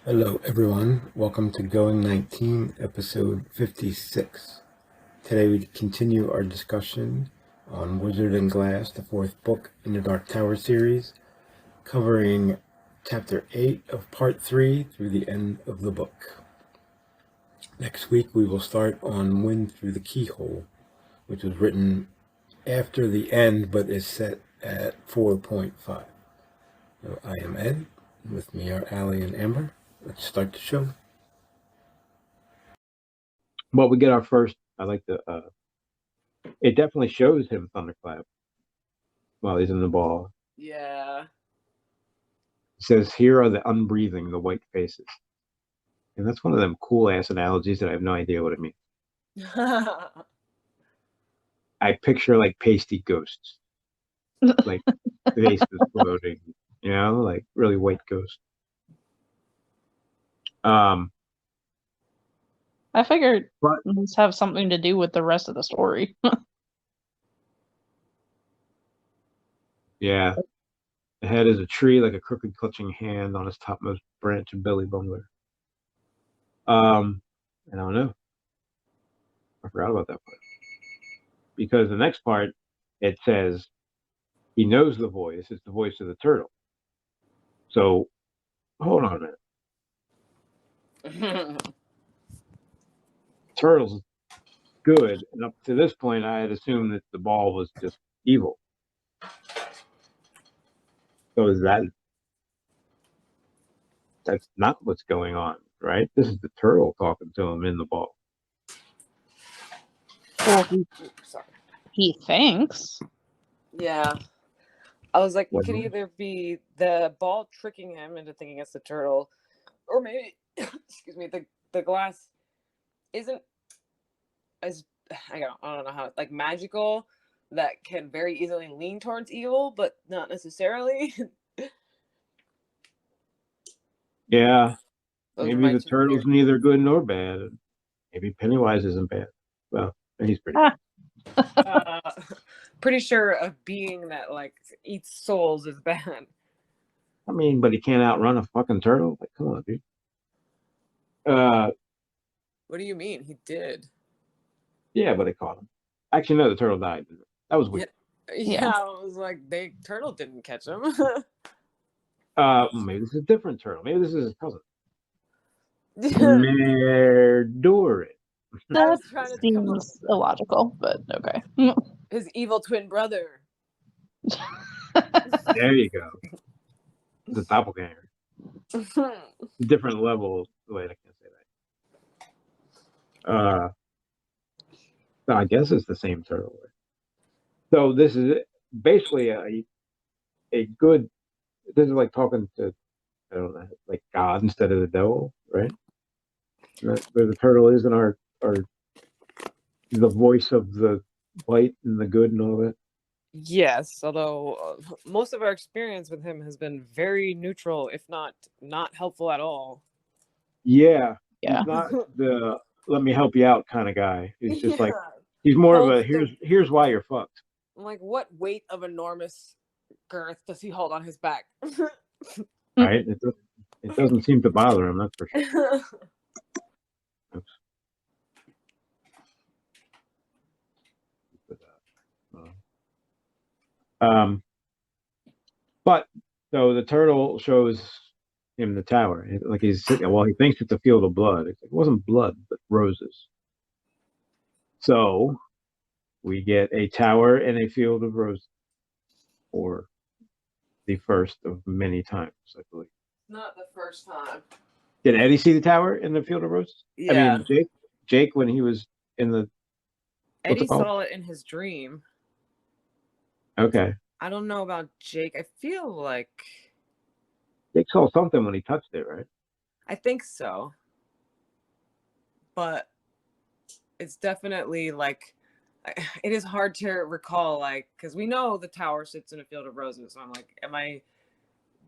Hello, everyone. Welcome to Going 19, episode 56. Today we continue our discussion on Wizard and Glass, the fourth book in the Dark Tower series, covering chapter 8 of part 3 through the end of the book. Next week we will start on Wind Through the Keyhole, which was written after the end but is set at 4.5. So I am Ed. With me are Allie and Amber. Let's start the show. Well, we get our first. I like the. It definitely shows him thunderclap while he's in the ball. Yeah. It says, "Here are the unbreathing, the white faces," and that's one of them cool ass analogies that I have no idea what it means. I picture like pasty ghosts, like faces floating, like really white ghosts. I figured this have something to do with the rest of the story. Yeah. The head is a tree, like a crooked clutching hand on its topmost branch, a belly bungler. I don't know. I forgot about that part. Because the next part, it says, he knows the voice. It's the voice of the turtle. So, hold on a minute. Turtle's good. And up to this point, I had assumed that the ball was just evil. So that's not what's going on, right? This is the turtle talking to him in the ball. Well, he thinks. Yeah. I was like, What it could either be the ball tricking him into thinking it's the turtle, or maybe, excuse me, the glass isn't as, I don't know how, like magical, that can very easily lean towards evil, but not necessarily. Yeah. Those Maybe the turtle's neither good nor bad. Maybe Pennywise isn't bad. Well, he's pretty bad. Pretty sure a being that like eats souls is bad. I mean, but he can't outrun a fucking turtle. Like, come on, dude. What do you mean? He did. Yeah, but they caught him. Actually, no, the turtle died. That was weird. Yeah. I was like, turtle didn't catch him. Maybe this is a different turtle. Maybe this is his cousin. Merdurin. That seems illogical, but okay. His evil twin brother. There you go. The doppelganger. Different level. Wait, I can't say that. So I guess it's the same turtle. So this is basically a good. This is like talking to, I don't know, like God instead of the devil, right? Where the turtle is in our the voice of the light and the good and all that. Yes, although most of our experience with him has been very neutral, if not helpful at all. Yeah. He's not the let me help you out kind of guy. He's just like, he's more of a here's why you're fucked. Like, what weight of enormous girth does he hold on his back? Right? It doesn't seem to bother him, that's for sure. Oops. But so the turtle shows him the tower. Like he's sitting, well, he thinks it's a field of blood. It wasn't blood, but roses. So we get a tower and a field of roses, or the first of many times, I believe. Not the first time. Did Eddie see the tower in the field of roses? Yeah. I mean, Jake when he was in the. Eddie saw it in his dream. Okay. I don't know about Jake. I feel like Jake saw something when he touched it, right? I think so. But it's definitely like, it is hard to recall, like, because we know the tower sits in a field of roses. So I'm like,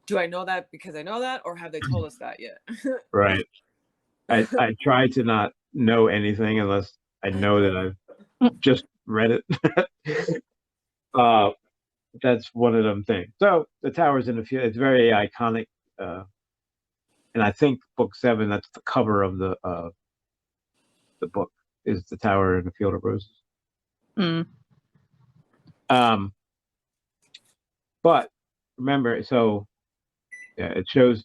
do I know that because I know that, or have they told us that yet? Right. I try to not know anything unless I know that I've just read it. That's one of them things. So the tower's in the field. It's very iconic. And I think book 7, that's the cover of the book, is the Tower in the Field of Roses. Mm. But remember, so yeah, it shows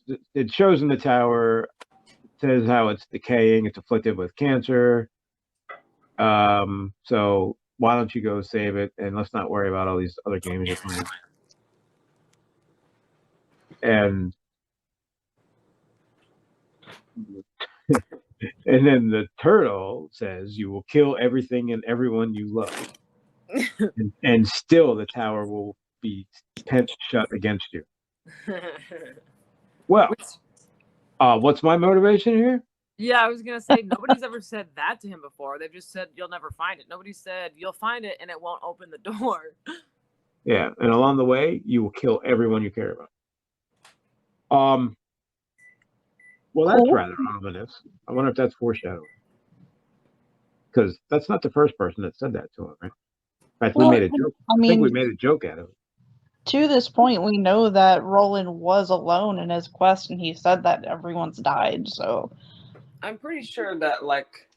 in the tower. It says how it's decaying, it's afflicted with cancer. So why don't you go save it, and let's not worry about all these other games you're playing. And and then the turtle says, you will kill everything and everyone you love. and still the tower will be pent shut against you. Well, what's my motivation here? Yeah, I was gonna say nobody's ever said that to him before. They've just said you'll never find it. Nobody said you'll find it and it won't open the door. Yeah, and along the way, you will kill everyone you care about. Well, that's rather ominous. I wonder if that's foreshadowing. Because that's not the first person that said that to him, right? In fact, we made a joke. I think we made a joke out of it. To this point, we know that Roland was alone in his quest, and he said that everyone's died, so... I'm pretty sure that, like,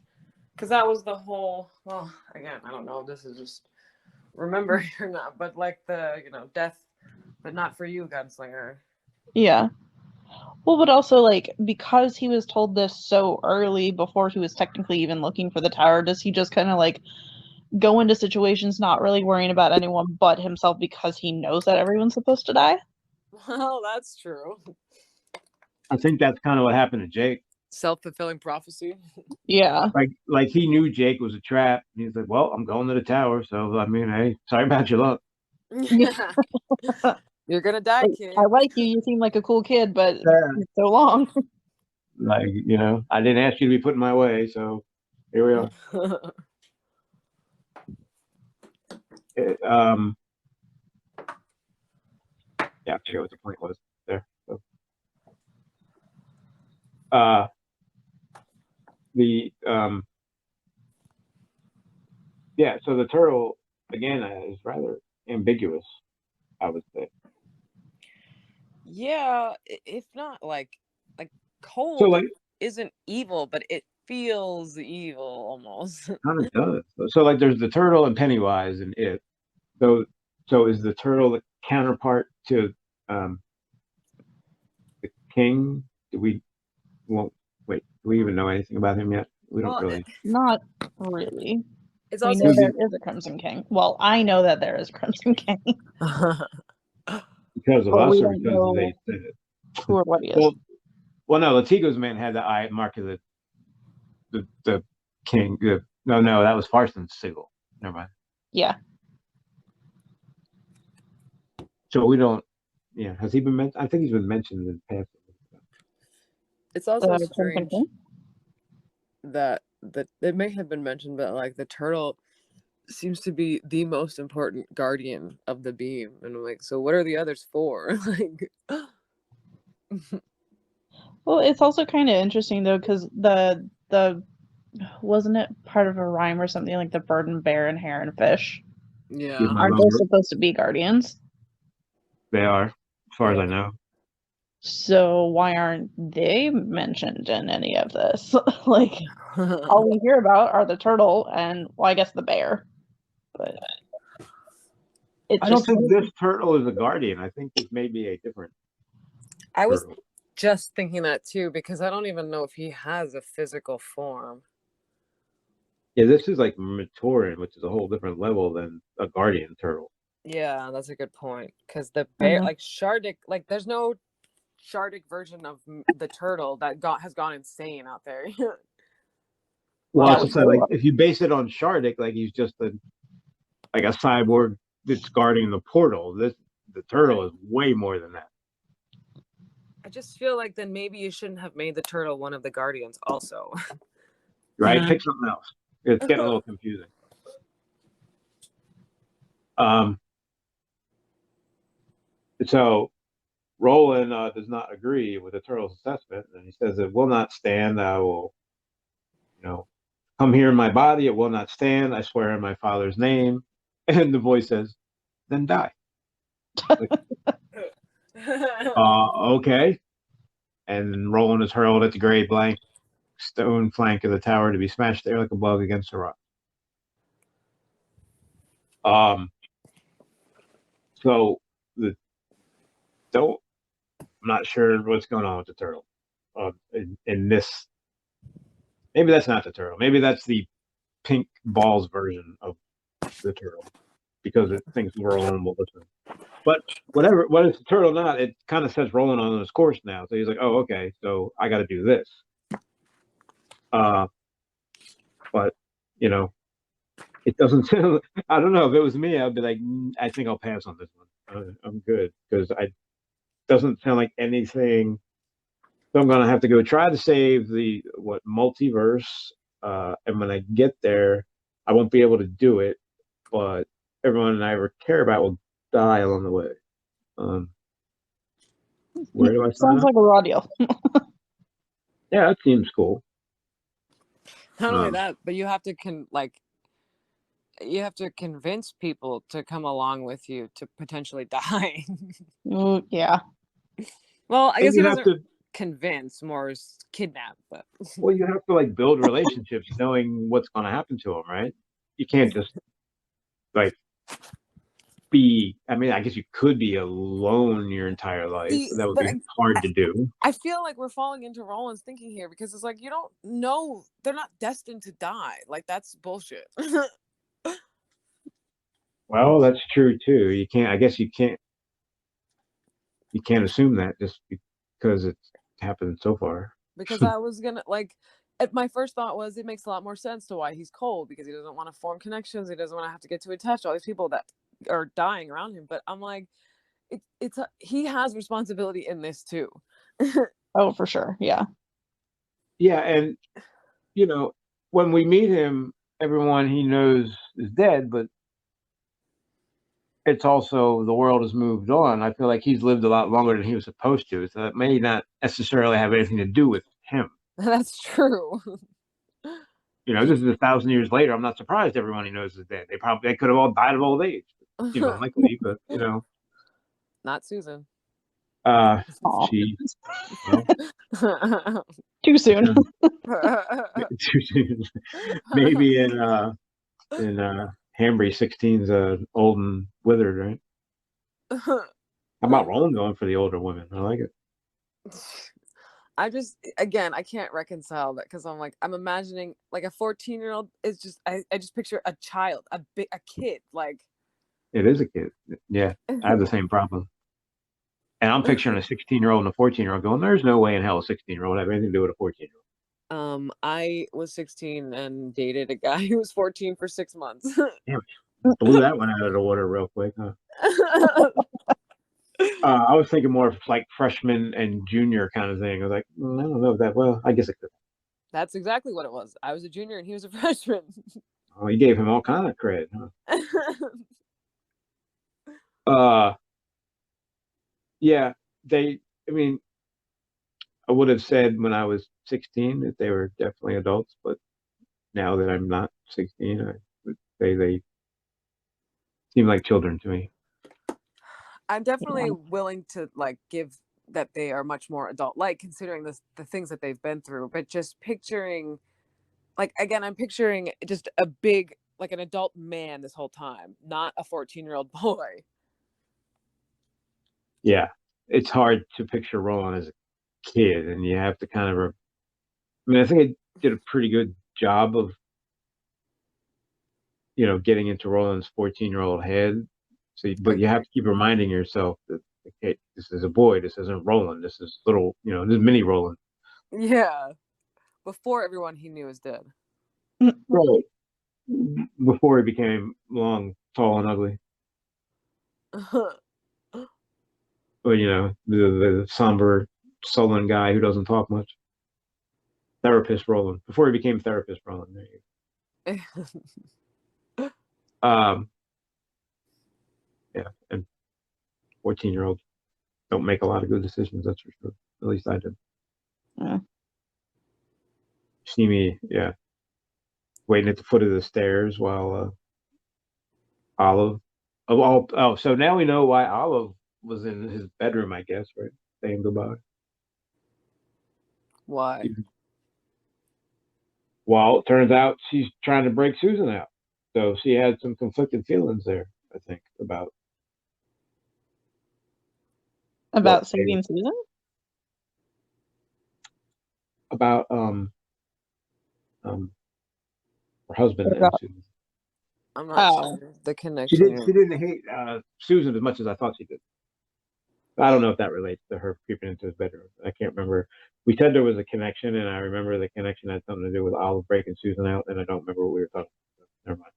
because that was the whole, well, again, I don't know if this is just remembering or not, but like the, death, but not for you, Gunslinger. Yeah. Well, but also, like, because he was told this so early before he was technically even looking for the tower, does he just kind of, like, go into situations not really worrying about anyone but himself because he knows that everyone's supposed to die? Well, that's true. I think that's kind of what happened to Jake. Self-fulfilling prophecy. Yeah. Like he knew Jake was a trap. And he's like, well, I'm going to the tower. So, I mean, hey, sorry about your luck. You're going to die, kid. I like you. You seem like a cool kid, but it's so long. Like, I didn't ask you to be put in my way. So here we are. Yeah, I forget what the point was there. So. So the turtle again is rather ambiguous, I would say. Yeah, if not like cold, so isn't evil, but it feels evil almost. Kind of does. So like there's the turtle and Pennywise and it. So is the turtle the counterpart to the king? Do we even know anything about him yet? We don't really. Not really. It's we also know there is a Crimson King. Well, I know that there is Crimson King. Because of us, or because they said it? Who or what he is. Well, no, Latigo's man had the eye mark of the king. No, that was Farston's sigil. Never mind. Yeah. So we don't. Yeah, has he been mentioned? I think he's been mentioned in the past. It's also strange that it may have been mentioned, but like the turtle seems to be the most important guardian of the beam, and I'm like, so what are the others for? Like, well, it's also kind of interesting though, because the wasn't it part of a rhyme or something like the bird and bear and hare and fish? Yeah, aren't they supposed to be guardians? They are, as far as I know. So why aren't they mentioned in any of this? Like, all we hear about are the turtle and, well, I guess the bear. But I don't think this turtle is a guardian. I think this may be a different I was just thinking that too, because I don't even know if he has a physical form. Yeah, this is like Matoran, which is a whole different level than a guardian turtle. Yeah, that's a good point. Because the bear, like Shardik, like there's no Shardik version of the turtle that has gone insane out there. Well, so like if you base it on Shardik, like he's just a cyborg that's guarding the portal. The turtle is way more than that. I just feel like then maybe you shouldn't have made the turtle one of the guardians also. Right? Pick something else. It's getting a little confusing. So Roland does not agree with the turtle's assessment, and he says it will not stand. I will, come here in my body. It will not stand. I swear in my father's name. And the voice says, then die. Like, okay. and Roland is hurled at the gray blank stone flank of the tower to be smashed there like a bug against a rock. So the don't. I'm not sure what's going on with the turtle. In this, maybe that's not the turtle. Maybe that's the pink balls version of the turtle because it thinks Roland will listen. But whatever, what is the turtle not? It kind of sets Roland on his course now. So he's like, oh, okay, so I got to do this. But you know, it doesn't sound. I don't know. If it was me, I'd be like, I think I'll pass on this one. I'm good because I doesn't sound like anything. So I'm gonna have to go try to save the multiverse. And when I get there, I won't be able to do it. But everyone I ever care about will die along the way. Where do I sign Sounds up? like a raw deal. Yeah, that seems cool. Not only that, but you have to you have to convince people to come along with you to potentially die. Yeah. Well, I guess you he have doesn't to. convince, more is kidnap. But Well, you have to like build relationships, knowing what's going to happen to them, right? You can't just like be. I mean, I guess you could be alone your entire life. But that would be hard to do. I feel like we're falling into Roland's thinking here because it's like you don't know they're not destined to die. Like that's bullshit. Well, that's true too. You can't. I guess you can't. You can't assume that just because it's happened so far. Because I was gonna my first thought was it makes a lot more sense to why he's cold because he doesn't want to form connections. He doesn't want to have to get too attached to all these people that are dying around him. But I'm like, he has responsibility in this too. Oh, for sure. Yeah. Yeah, and when we meet him, everyone he knows is dead, but it's also the world has moved on. I feel like he's lived a lot longer than he was supposed to, so that may not necessarily have anything to do with him. That's true. This is 1,000 years later. I'm not surprised everyone he knows is dead. They could have all died of old age. Likely, but Not Susan. She Too soon. too soon. Maybe in Hambry 16's old and withered, right? How about Roland going for the older women? I like it. I can't reconcile that because I'm imagining like a 14-year-old is just I just picture a child, a kid, like it is a kid. Yeah, I have the same problem. And I'm picturing a 16-year-old and a 14-year-old going, there's no way in hell a 16-year-old have anything to do with a 14-year-old. I was 16 and dated a guy who was 14 for 6 months. Damn it. Blew that one out of the water real quick, huh? I was thinking more of like freshman and junior kind of thing. I was like, I don't know that well. I guess it could. That's exactly what it was. I was a junior and he was a freshman. Oh, you gave him all kind of credit, huh? Yeah, I would have said when I was 16 that they were definitely adults, but now that I'm not 16, I would say they seem like children to me. I'm definitely willing to give that they are much more adult-like considering the things that they've been through, but just picturing I'm picturing just a big an adult man this whole time, not a 14-year-old boy. Yeah, it's hard to picture Roland as a kid, and you have to kind of. I think it did a pretty good job of, getting into Roland's 14-year-old head. So, but you have to keep reminding yourself that, okay, this is a boy. This isn't Roland. This is little, this is mini Roland. Yeah, before everyone he knew is dead. Right. Before he became long, tall, and ugly. But the somber, sullen guy who doesn't talk much. Therapist Roland. Before he became therapist Roland. There you go. Yeah, and 14-year-olds don't make a lot of good decisions. That's for sure. At least I did. Yeah. See me, waiting at the foot of the stairs while Olive. So now we know why Olive was in his bedroom, I guess, right? Saying goodbye. Why? Well, it turns out she's trying to break Susan out. So she had some conflicted feelings there, I think, about About they- saving Susan? about her husband and About- Susan. I'm not Oh. sure the She connection. didn't hate Susan as much as I thought she did. I don't know if that relates to her creeping into his bedroom. I can't remember. We said there was a connection, and I remember the connection had something to do with Olive breaking Susan out, and I don't remember what we were talking about. Never mind.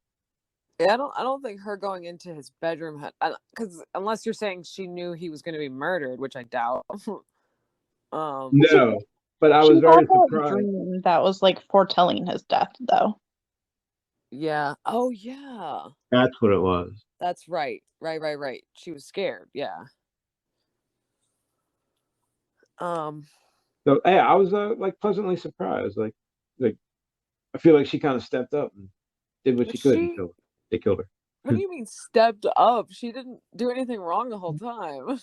Yeah, I don't think her going into his bedroom had, because unless you're saying she knew he was going to be murdered, which I doubt. No, but I She was had very that surprised. dream that was like foretelling his death, though. Yeah. Oh yeah. That's what it was. That's right. Right. She was scared. Yeah. So yeah, I was like pleasantly surprised. Like I feel like she kind of stepped up and did what But she could she- until they killed her. What do you mean stepped up? She didn't do anything wrong the whole time.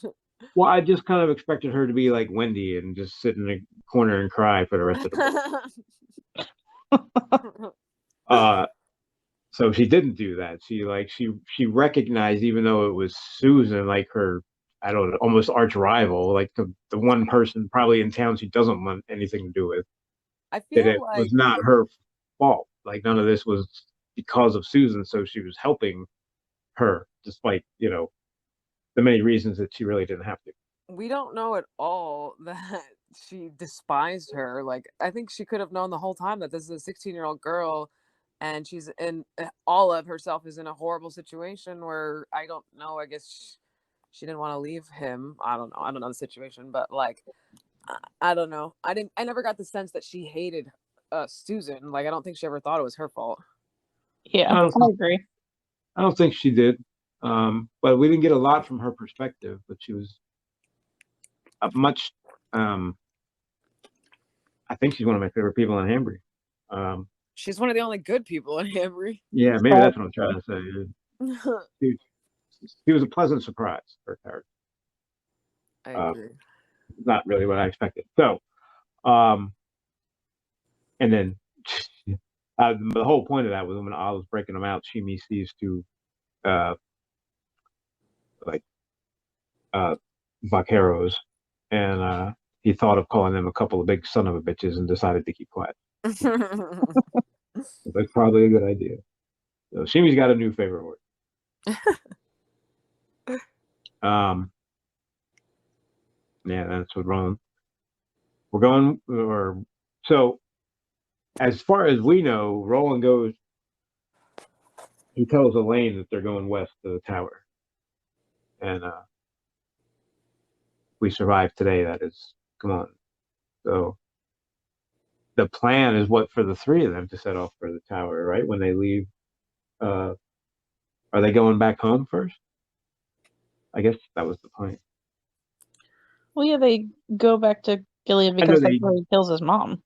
Well, I just kind of expected her to be like Wendy and just sit in a corner and cry for the rest of the book. So she didn't do that. She recognized, even though it was Susan, like her, I don't know, almost arch rival, like the one person probably in town she doesn't want anything to do with. I That feel it like was not her fault. Like none of this was because of Susan. So she was helping her, despite the many reasons that she really didn't have to. we don't know at all that she despised her. Like, I think she could have known the whole time that this is a 16-year-old girl and she's in Olive herself is in a horrible situation where I don't know. I guess she didn't want to leave him. I don't know. I don't know the situation, but like, I don't know. I never got the sense that she hated Susan. Like, I don't think she ever thought it was her fault. Yeah, I I don't agree. I don't think she did. But we didn't get a lot from her perspective, but she was much, I think she's one of my favorite people in Hambry. She's one of the only good people in Hambry. Yeah, maybe that's what I'm trying to say. She was a pleasant surprise for a character. I agree. Not really what I expected. So, and then the whole point of that was when Olive's breaking them out, she meets these two, vaqueros, and he thought of calling them a couple of big son of a bitches and decided to keep quiet. That's probably a good idea. So Shimi's got a new favorite word. Yeah, that's what Roland. We're going, so as far as we know, Roland goes. He tells Elaine that they're going west to the tower, and we survived today. That is, come on. So the plan is what for the three of them to set off for the tower, right? When they leave, are they going back home first? I guess that was the point. Well, yeah, they go back to Gilead because that's where he kills his mom.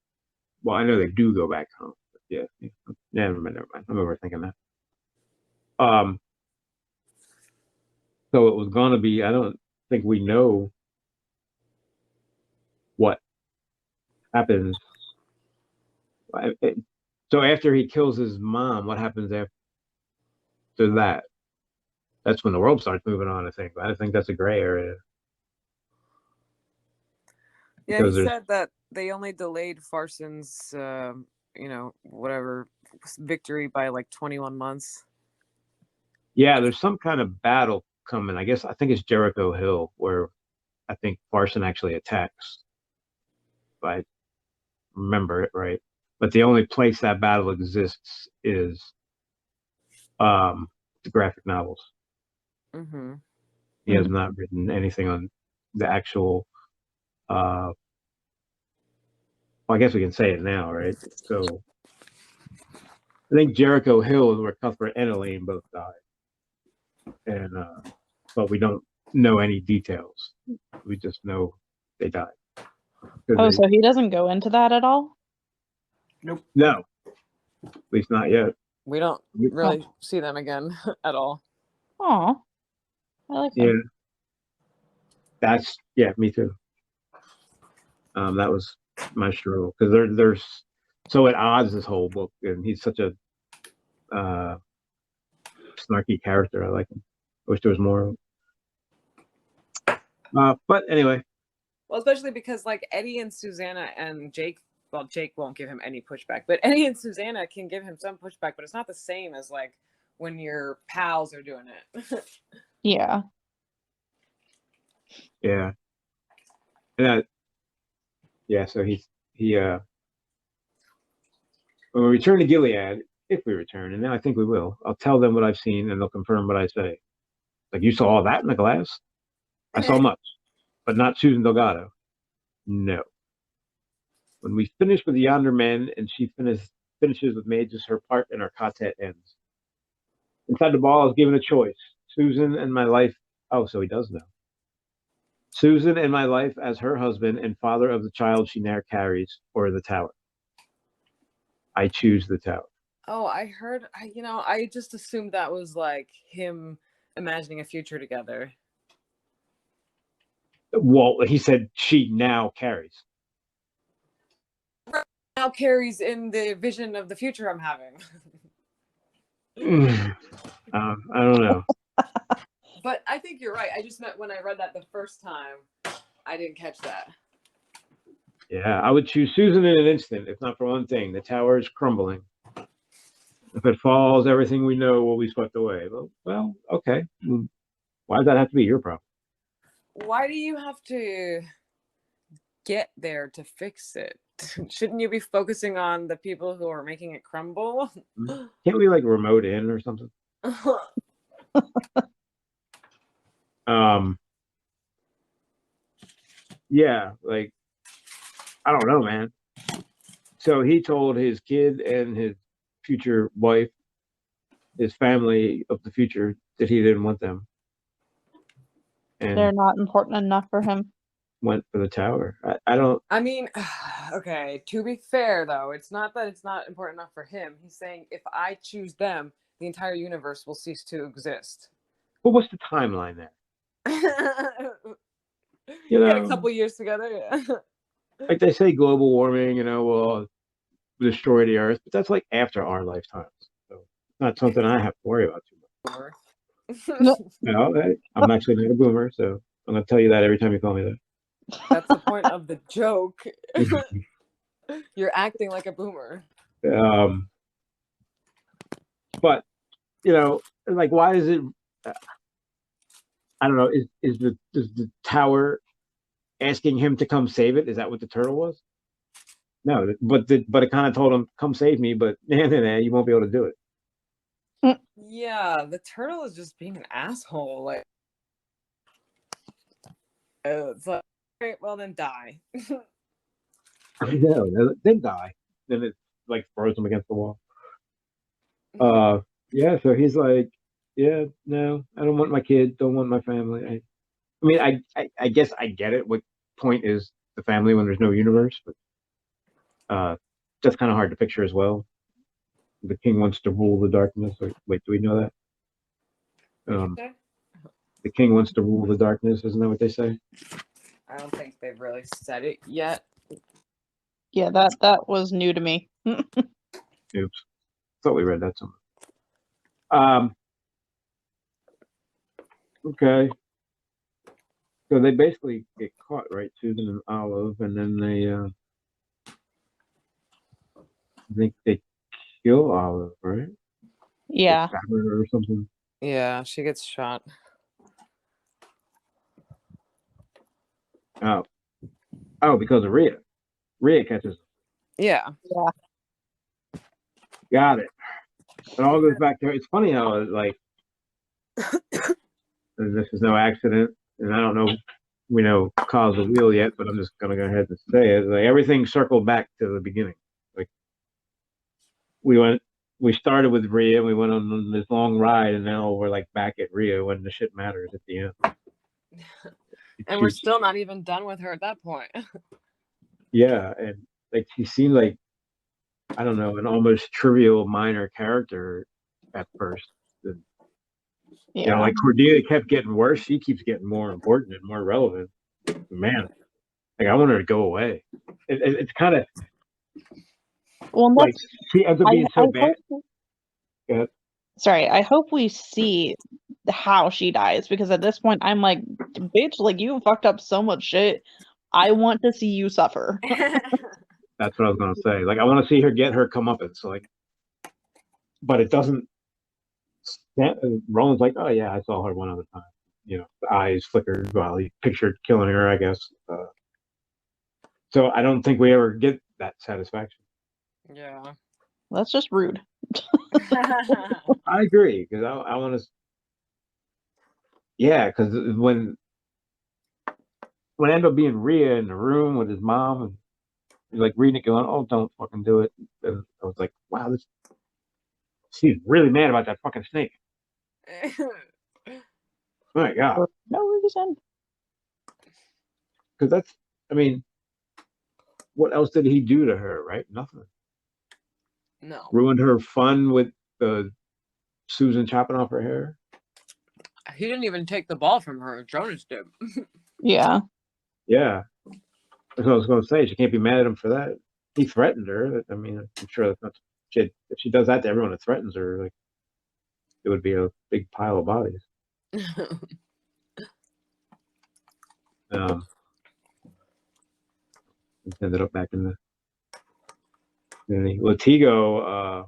Well, I know they do go back home. But yeah, never mind. I'm overthinking that. So it was going to be. I don't think we know what happens. So after he kills his mom, what happens after that? That's when the world starts moving on. I think that's a gray area. Yeah, he said that they only delayed Farson's, whatever victory by like 21 months. Yeah, there's some kind of battle coming. I think it's Jericho Hill where I think Farson actually attacks. If I remember it right. But the only place that battle exists is the graphic novels. Mm-hmm. He has not written anything on the actual. Well, I guess we can say it now, right? So I think Jericho Hill is where Cuthbert and Elaine both died, and but we don't know any details. We just know they died. So he doesn't go into that at all? Nope. No, at least not yet. We don't really see them again at all. Oh, I like them. Yeah, me too. That was my struggle, because they're so at odds this whole book, and he's such a snarky character. I like him. I wish there was more of him. But anyway. Well, especially because like Eddie and Susanna and Jake, well, Jake won't give him any pushback, but Eddie and Susanna can give him some pushback, but it's not the same as like when your pals are doing it. Yeah. Yeah. And yeah, so he when we return to Gilead, if we return, and now I think we will, I'll tell them what I've seen and they'll confirm what I say. Like, you saw all that in the glass? I saw much, but not Susan Delgado. No. When we finish with yonder men and she finishes with Mages, her part in our quartet ends. Inside the ball is given a choice. Susan and my life. Oh, so he does know. Susan and my life as her husband and father of the child she now carries, or the tower. I choose the tower. Oh, I heard, I just assumed that was like him imagining a future together. Well, he said she now carries. Now carries in the vision of the future I'm having. I don't know. But I think you're right. I just meant when I read that the first time, I didn't catch that. Yeah, I would choose Susan in an instant, if not for one thing. The tower is crumbling. If it falls, everything we know will be swept away. Well, okay. Why does that have to be your problem? Why do you have to get there to fix it? Shouldn't you be focusing on the people who are making it crumble? Can't we like remote in or something? Yeah, like, I don't know, man. So he told his kid and his future wife, his family of the future, that he didn't want them. And they're not important enough for him. Went for the tower. I don't. I mean, okay, to be fair, though, it's not that it's not important enough for him. He's saying if I choose them, the entire universe will cease to exist. Well, what's the timeline there? You got a couple years together, yeah. Like they say, global warming, will destroy the Earth, but that's like after our lifetimes. So it's not something I have to worry about too much. No, I'm actually not a boomer, so I'm going to tell you that every time you call me that. That's the point of the joke. You're acting like a boomer. But like, why is it? I don't know. Is the tower asking him to come save it? Is that what the turtle was? No, but it kind of told him, "Come save me," but nah, you won't be able to do it. Yeah, the turtle is just being an asshole. Like, it's like, all right, well then die. I know, then die. Then it like throws him against the wall. Yeah. So he's like, yeah, no, I don't want my kid. Don't want my family. I mean, I guess I get it. What point is the family when there's no universe? But that's kind of hard to picture as well. The king wants to rule the darkness. Wait, do we know that? The king wants to rule the darkness. Isn't that what they say? I don't think they've really said it yet. Yeah, that was new to me. Oops. Thought we read that somewhere. Okay. So they basically get caught, right? Susan and Olive, and then they I think they kill Olive, right? Yeah. Stab her or something. Yeah, she gets shot. Oh, because of Rhea. Rhea catches them. Yeah. Got it. It all goes back to, it's funny how like this is no accident, and I don't know we know cause the wheel yet, but I'm just gonna go ahead and say it. Like, everything circled back to the beginning. Like we started with Rhea, we went on this long ride, and now we're like back at Rhea when the shit matters at the end. And we're still not even done with her at that point. Yeah, and like she seemed like, I don't know, an almost trivial minor character at first. Like Cordelia kept getting worse. She keeps getting more important and more relevant. Man, Like I want her to go away. It's kind of Well, like that's she ends up I, being I so bad. hope, Yeah. sorry, I hope we see how she dies because at this point I'm like, bitch, like you fucked up so much shit. I want to see you suffer. That's what I was gonna say. Like I want to see her get her comeuppance. Like, but it doesn't. Roland's like, oh yeah, I saw her one other time. You know, the eyes flickered while he pictured killing her. I guess. So I don't think we ever get that satisfaction. Yeah. That's just rude. I agree because I want to. Yeah, because when it ended up being Rhea in the room with his mom and he's like reading it, going, "Oh, don't fucking do it." And I was like, "Wow, she's really mad about that fucking snake." My God, For no reason. because I mean, what else did he do to her? Right? Nothing. No. Ruined her fun with Susan chopping off her hair. He didn't even take the ball from her. Jonas did. Yeah. Yeah, that's what I was going to say. She can't be mad at him for that. He threatened her. I mean, I'm sure that's not. If she does that to everyone that threatens her, like it would be a big pile of bodies. Ended up back in the community. Latigo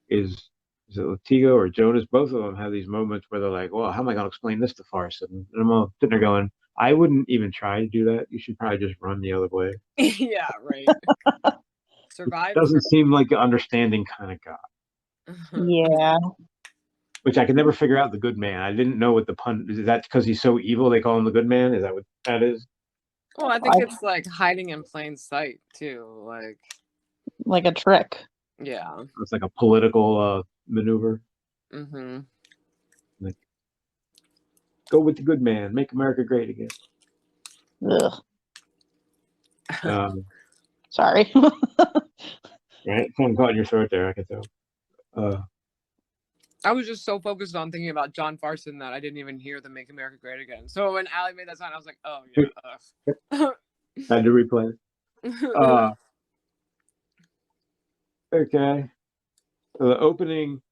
is it Latigo or Jonas? Both of them have these moments where they're like, "Well, how am I going to explain this to Farson?" And I'm all sitting there going, "I wouldn't even try to do that. You should probably just run the other way." Yeah, right. Survive. Doesn't seem like an understanding kind of guy. Yeah. Which I could never figure out the good man. I didn't know what the pun is. That because he's so evil they call him the good man? Is that what that is? Well, I think it's like hiding in plain sight too. Like a trick. Yeah. It's like a political maneuver. Mm-hmm. Like, go with the good man, make America great again. Ugh. Um, Sorry. right? Someone caught in your throat there, I can tell. I was just so focused on thinking about John Farson that I didn't even hear the "Make America Great Again." So when Allie made that sound, I was like, "Oh yeah." Had to replay it. Okay. So the opening,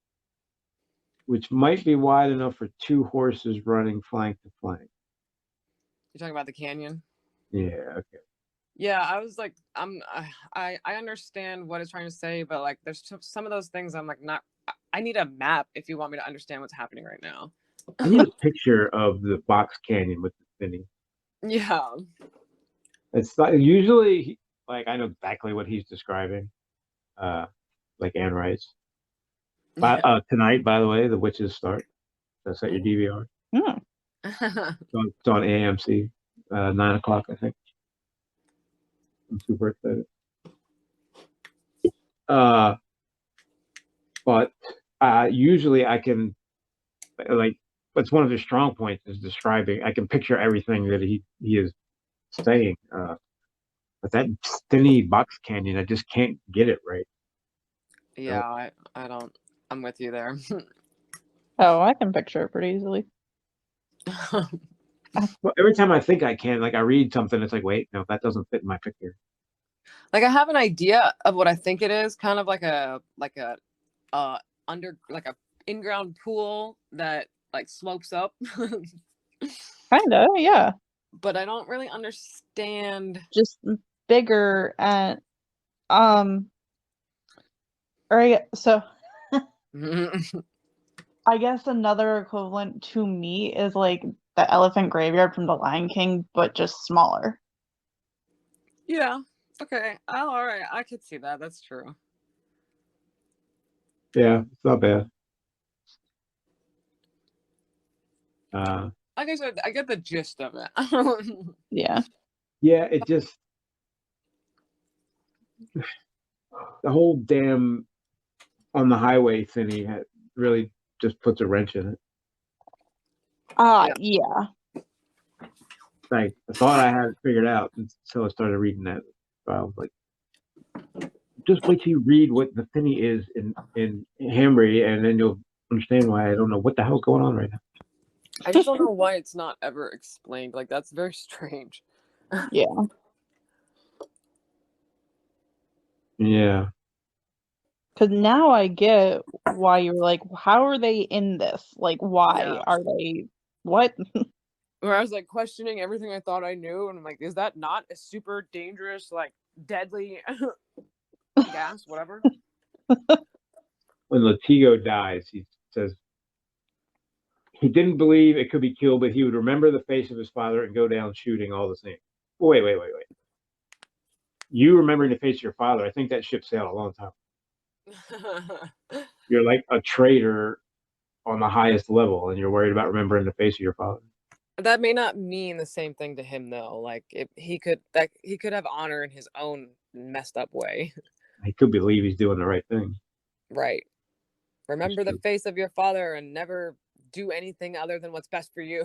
which might be wide enough for two horses running flank to flank. You're talking about the canyon? Yeah, okay. Yeah, I was like, I understand what it's trying to say, but like, there's some of those things I'm like, not. I need a map if you want me to understand what's happening right now. I need a picture of the box canyon with the spinning. Yeah. It's like, usually like I know exactly what he's describing. Like Anne writes. Tonight, by the way, the witches start. That's at your DVR. It's on AMC, 9 o'clock, I think. I'm super excited. But usually I can like. That's one of his strong points is describing. I can picture everything that he is saying. But that skinny box canyon, I just can't get it right. Yeah, I don't. I'm with you there. Oh, I can picture it pretty easily. Well, every time I think I can, like I read something, it's like, wait, no, that doesn't fit in my picture. Like I have an idea of what I think it is, kind of like a in-ground pool that like slopes up. Kinda, yeah. But I don't really understand. Just bigger and so I guess another equivalent to me is like the elephant graveyard from The Lion King, but just smaller. Yeah. Okay. Oh, all right. I could see that. That's true. Yeah, it's not bad. Like I said, I get the gist of it. Yeah. Yeah, it just the whole damn on the highway thingy really just puts a wrench in it. Yeah. Like I thought I had it figured out until I started reading that. So I was like, just wait till you read what the thingy is in Hambry, and then you'll understand why I don't know what the hell's going on right now. I just don't know why it's not ever explained. Like that's very strange. Yeah. Yeah. Because now I get why you're like, how are they in this? Like, why Yeah. are they? What? Where I was like questioning everything I thought I knew, and I'm like, is that not a super dangerous, like deadly gas, whatever? When Latigo dies, he says he didn't believe it could be killed, but he would remember the face of his father and go down shooting all the same. Wait. You remembering the face of your father? I think that ship sailed a long time. You're like a traitor on the highest level, and you're worried about remembering the face of your father. That may not mean the same thing to him though. Like if he could have honor in his own messed up way. He could believe he's doing the right thing. Right. Remember the true. face of your father and never do anything other than what's best for you.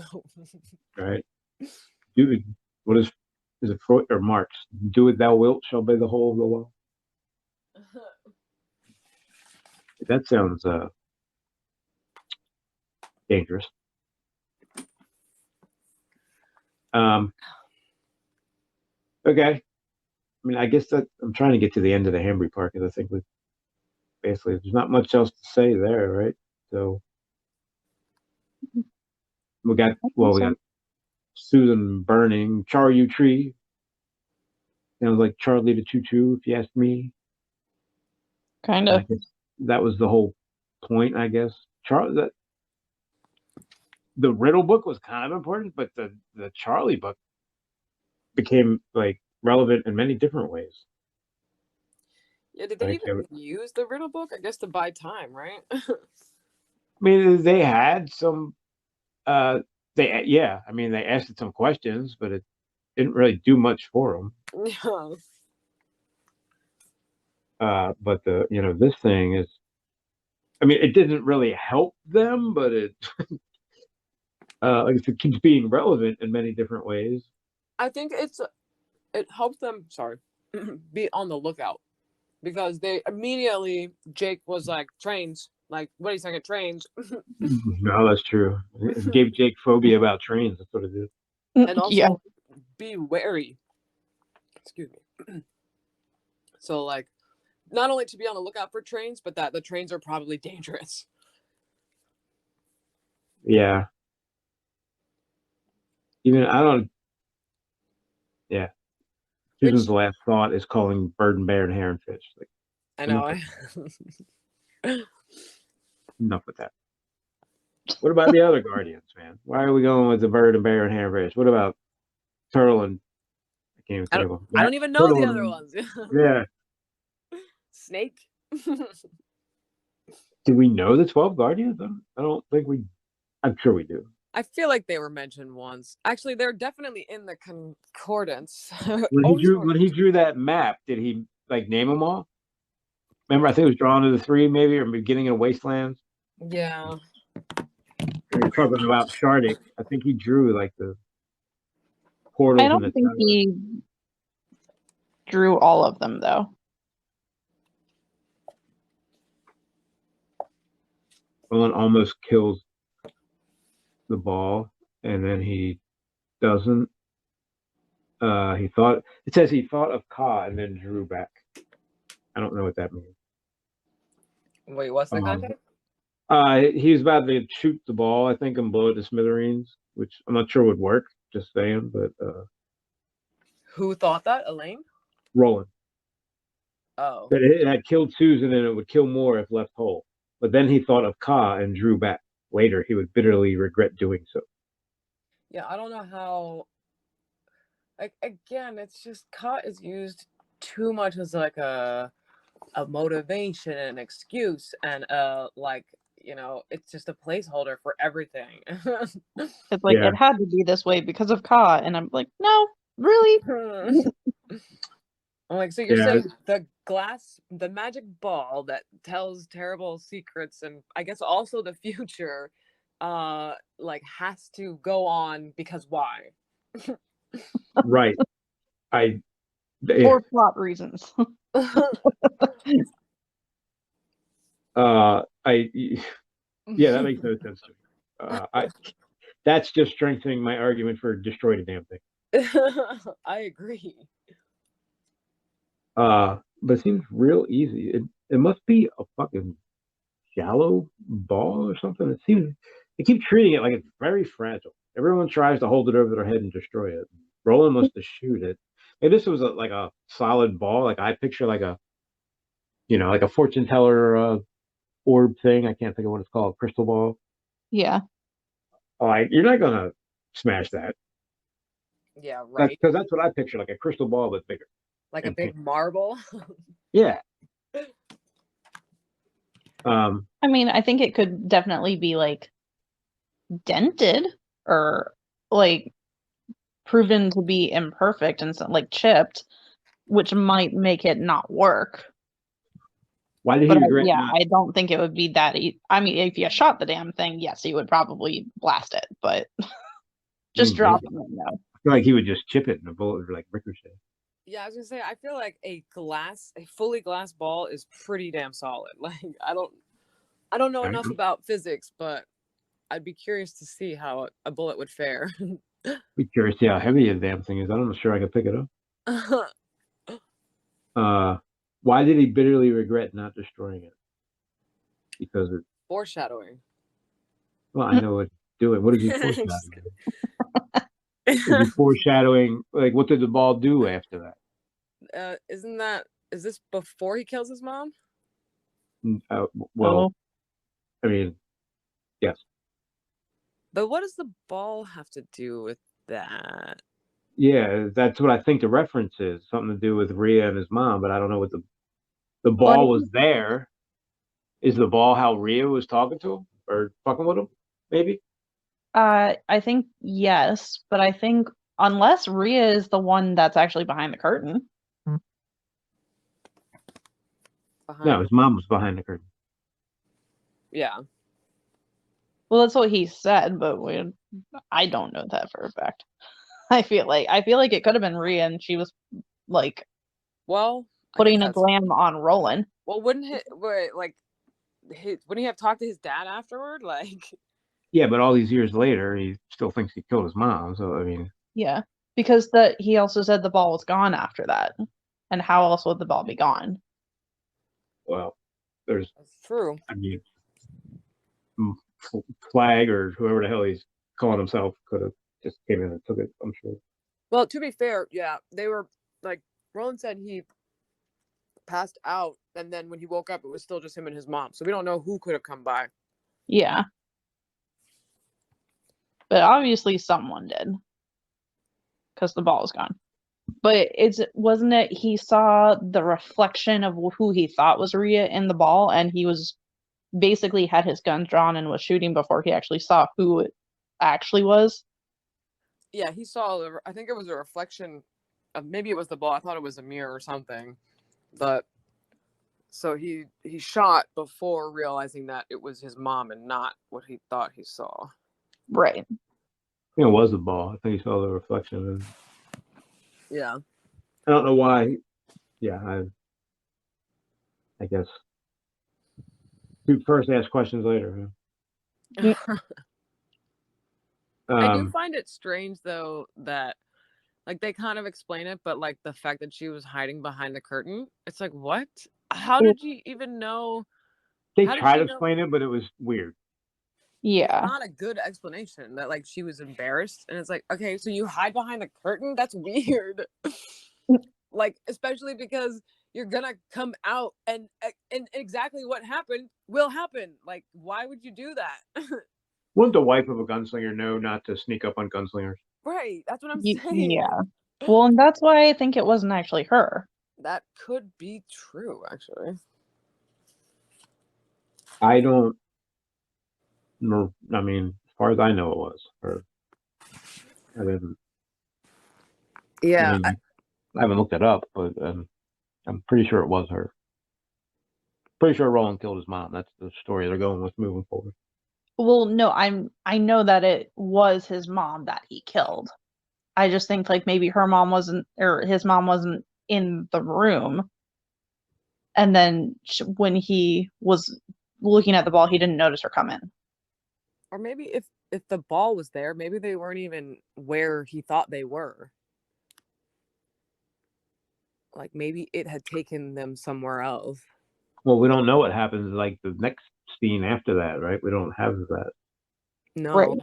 Right. Dude, what is it Freud or Marx? Do it thou wilt shall be the whole of the law. That sounds dangerous. Okay. I mean, I guess that I'm trying to get to the end of the Hambry part because I think we basically there's not much else to say there, right? So we got Susan burning Char Yu Tree. Sounds like Charlie the Choo-Choo, if you ask me. Kind of. I guess that was the whole point, I guess. The Riddle book was kind of important, but the Charlie book became like relevant in many different ways. Yeah, did they even use the Riddle book? I guess to buy time, right? I mean, they had some. They asked it some questions, but it didn't really do much for them. Yeah. But this thing is. I mean, it didn't really help them, but it, like I said, keeps being relevant in many different ways. I think it helps them. Sorry, be on the lookout because they immediately Jake was like trains. Like, what are you saying? Trains. No, that's true. It gave Jake phobia about trains. That's what it did. And also, be wary. Excuse me. So, like, not only to be on the lookout for trains, but that the trains are probably dangerous. Yeah. Even I don't. Yeah. Susan's last thought is calling bird and bear and hare and fish. Like, I know. Enough with that. What about the other guardians, man? Why are we going with the bird and bear and hare and fish? What about turtle and I don't even know the other ones. Yeah. Snake. Do we know the 12 guardians? I don't think we. I'm sure we do. I feel like they were mentioned once. Actually, they're definitely in the concordance. When he drew that map, did he like name them all? Remember, I think it was drawn to the 3, maybe, or beginning of Wastelands. Yeah. You're talking about Shardik. I think he drew like the portals. I don't think he drew all of them, though. Roland almost kills the ball, and then he doesn't. It says he thought of Ka and then drew back. I don't know what that means. Wait, what's the context? He was about to shoot the ball, I think, and blow it to smithereens, which I'm not sure would work. Just saying, but who thought that? Elaine? Roland. Oh. But it had killed Susan, and it would kill more if left whole. But then he thought of Ka and drew back. Later, he would bitterly regret doing so. Yeah, I don't know how. Like, again, it's just Ka is used too much as like a motivation and an excuse, and like, it's just a placeholder for everything. It's like it had to be this way because of Ka, and I'm like, no, really. I'm like, so you're saying the magic ball that tells terrible secrets, and I guess also the future, like has to go on because why? Right. For plot reasons. That makes no sense to me. That's just strengthening my argument for destroy the damn thing. I agree. But it seems real easy. It must be a fucking shallow ball or something. It seems they keep treating it like it's very fragile. Everyone tries to hold it over their head and destroy it. Roland wants to shoot it. Maybe this was like a solid ball. Like I picture like a like a fortune teller orb thing. I can't think of what it's called. Crystal ball. Yeah. Like you're not gonna smash that. Yeah, right. Because that's what I picture, like a crystal ball but bigger. Like a and big pink. marble. Yeah. I mean, I think it could definitely be like dented or like proven to be imperfect and like chipped, which might make it not work. Why did he But regret yeah, not? I don't think it would be that. I mean, if you shot the damn thing, yes, you would probably blast it, but just Maybe. dropping it, no. I feel like he would just chip it and the bullet would like ricochet. Yeah, I was gonna say, I feel like a fully glass ball is pretty damn solid. Like I don't know enough about physics, but I'd be curious to see how a bullet would fare. Be curious to see how heavy the damn thing is. I'm not sure I could pick it up. Why did he bitterly regret not destroying it? Because it. Foreshadowing. Well, I know what he's doing. What is he foreshadowing? Is he foreshadowing? Like, what did the ball do after that? Is this before he kills his mom? Well, I mean, yes. But what does the ball have to do with that? Yeah, that's what I think the reference is. Something to do with Rhea and his mom, but I don't know what the ball was there. Is the ball how Rhea was talking to him or fucking with him? Maybe. I think yes, but I think unless Rhea is the one that's actually behind the curtain. No, his mom was behind the curtain. Yeah. Well, that's what he said, but I don't know that for a fact. I feel like it could have been Rhea, and she was like, putting a glam on Roland. Well, wouldn't he have talked to his dad afterward? Like, yeah, but all these years later, he still thinks he killed his mom. So I mean, yeah, because he also said the ball was gone after that, and how else would the ball be gone? Well, that's true. I mean, Flag or whoever the hell he's calling himself could have just came in and took it. I'm sure. Well, to be fair, yeah, they were like Roland said he passed out, and then when he woke up, it was still just him and his mom. So we don't know who could have come by. Yeah, but obviously someone did, because the ball was gone. But wasn't it he saw the reflection of who he thought was Rhea in the ball, and he was basically had his guns drawn and was shooting before he actually saw who it actually was? Yeah, he saw, I think it was a reflection of, maybe it was the ball. I thought it was a mirror or something. But so he shot before realizing that it was his mom and not what he thought he saw. Right. I think it was the ball. I think he saw the reflection. Yeah. I don't know why. Yeah, I guess. First ask questions later. Huh? I do find it strange though that like they kind of explain it, but like the fact that she was hiding behind the curtain, it's like, what? How did you even know? They tried to explain it, but it was weird. Yeah. It's not a good explanation that like she was embarrassed, and it's like, okay, so you hide behind the curtain? That's weird. Like, especially because you're gonna come out and exactly what happened will happen. Like, why would you do that? Wouldn't the wife of a gunslinger know not to sneak up on gunslingers? Right, that's what I'm saying. Yeah. Well, and that's why I think it wasn't actually her. That could be true, actually. I don't know. I mean, as far as I know, it was her. I didn't. Yeah. I haven't looked it up, but I'm pretty sure it was her. Pretty sure Roland killed his mom. That's the story they're going with moving forward. Well, no, I know that it was his mom that he killed. I just think like maybe her mom wasn't, or his mom wasn't in the room. And then when he was looking at the ball, he didn't notice her come in. Or maybe if the ball was there, maybe they weren't even where he thought they were. like maybe it had taken them somewhere else. Well, we don't know what happens like the next scene after that, right? We don't have that. No. Right.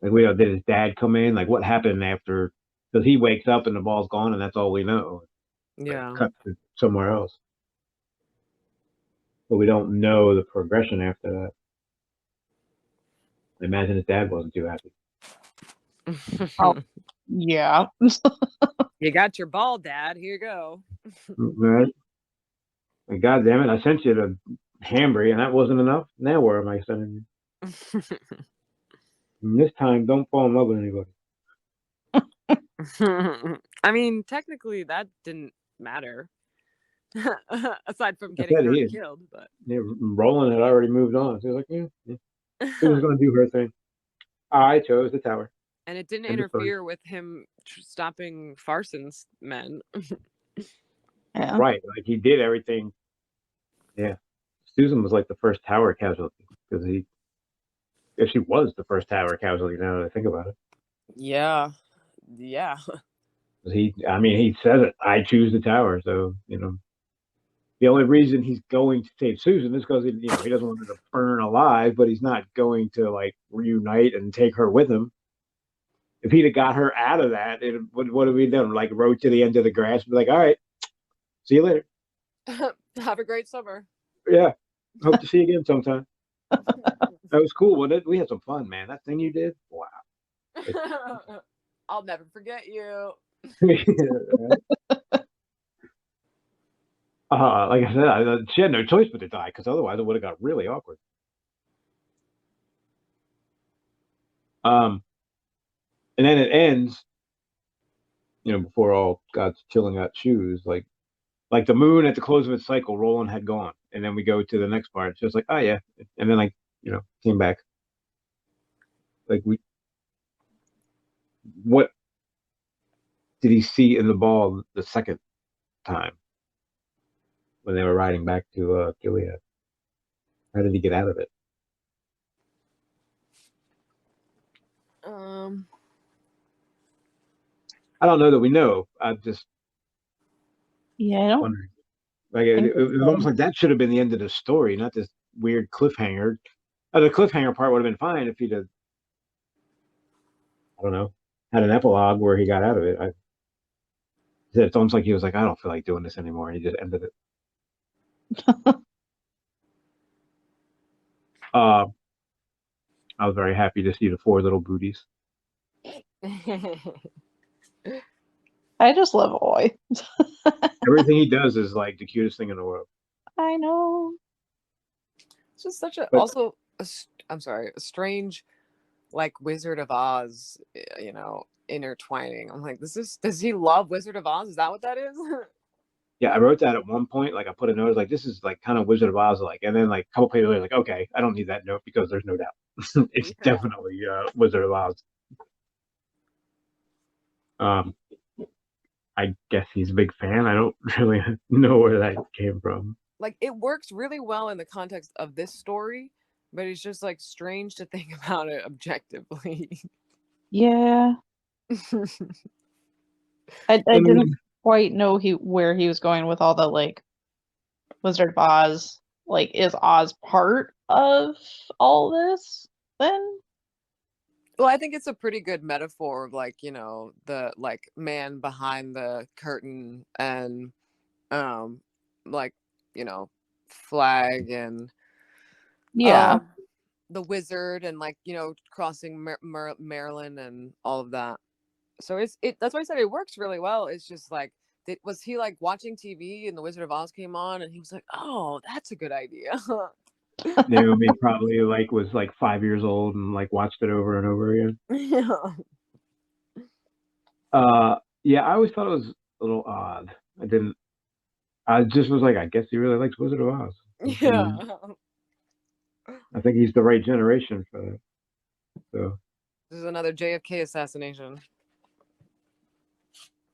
Like we don't. Did his dad come in? Like what happened after? Because he wakes up and the ball's gone, and that's all we know. Yeah. Cut to somewhere else, but we don't know the progression after that. I imagine his dad wasn't too happy. Oh. Yeah. You got your ball, Dad. Here you go. Right? And God damn it, I sent you to Hambry, and that wasn't enough. Now where am I sending you? And this time, don't fall in love with anybody. I mean, technically, that didn't matter. Aside from I getting said her he is. killed, but Yeah, Roland had already moved on. So he was like, yeah. She was going to do her thing. I chose the tower. and it didn't End of story. interfere with him stopping Farson's men. Yeah. Right, like he did everything. Yeah, Susan was like the first tower casualty because if she was the first tower casualty, now that I think about it. Yeah. 'Cause he says it. I choose the tower, so the only reason he's going to save Susan is because he doesn't want her to burn alive, but he's not going to like reunite and take her with him. If he'd have got her out of that, what have we done? Like rode to the end of the grass and be like, all right, see you later. Have a great summer. Yeah, hope to see you again sometime. That was cool. We had some fun, man. That thing you did, wow. I'll never forget you. Like I said, she had no choice but to die because otherwise it would have got really awkward. And then it ends, before all God's killing got shoes, like the moon at the close of its cycle, Roland had gone, and then we go to the next part. It's just like, oh yeah, and then came back. Like what did he see in the ball the second time when they were riding back to Gilead? How did he get out of it? I don't know that we know. I'm just Yeah, I don't. wondering. Like it was almost like that should have been the end of the story, not this weird cliffhanger. The cliffhanger part would have been fine if he'd have, I don't know, had an epilogue where he got out of it. It's almost like he was like, I don't feel like doing this anymore, and he just ended it. I was very happy to see the 4 little booties. I just love Oi. Everything he does is like the cutest thing in the world. I know. It's just such a But- a strange like Wizard of Oz, intertwining. I'm like, does he love Wizard of Oz? Is that what that is? Yeah, I wrote that at one point. Like I put a note like this is like kind of Wizard of Oz like, and then like a couple pages later, like okay, I don't need that note because there's no doubt it's definitely Wizard of Oz. I guess he's a big fan. I don't really know where that came from. Like it works really well in the context of this story, but it's just like strange to think about it objectively. Yeah. I didn't quite know where he was going with all the like Wizard of Oz. Like, is Oz part of all this then? Well, I think it's a pretty good metaphor of like, the like man behind the curtain and like, flag and Yeah. the wizard and like, crossing Maryland and all of that. So that's why I said it works really well. It's just like, was he like watching TV and the Wizard of Oz came on and he was like, oh, that's a good idea. Naomi probably like was like 5 years old and like watched it over and over again. Yeah, I always thought it was a little odd. I just was like, I guess he really likes Wizard of Oz. Yeah. I think he's the right generation for that. So This is another JFK assassination.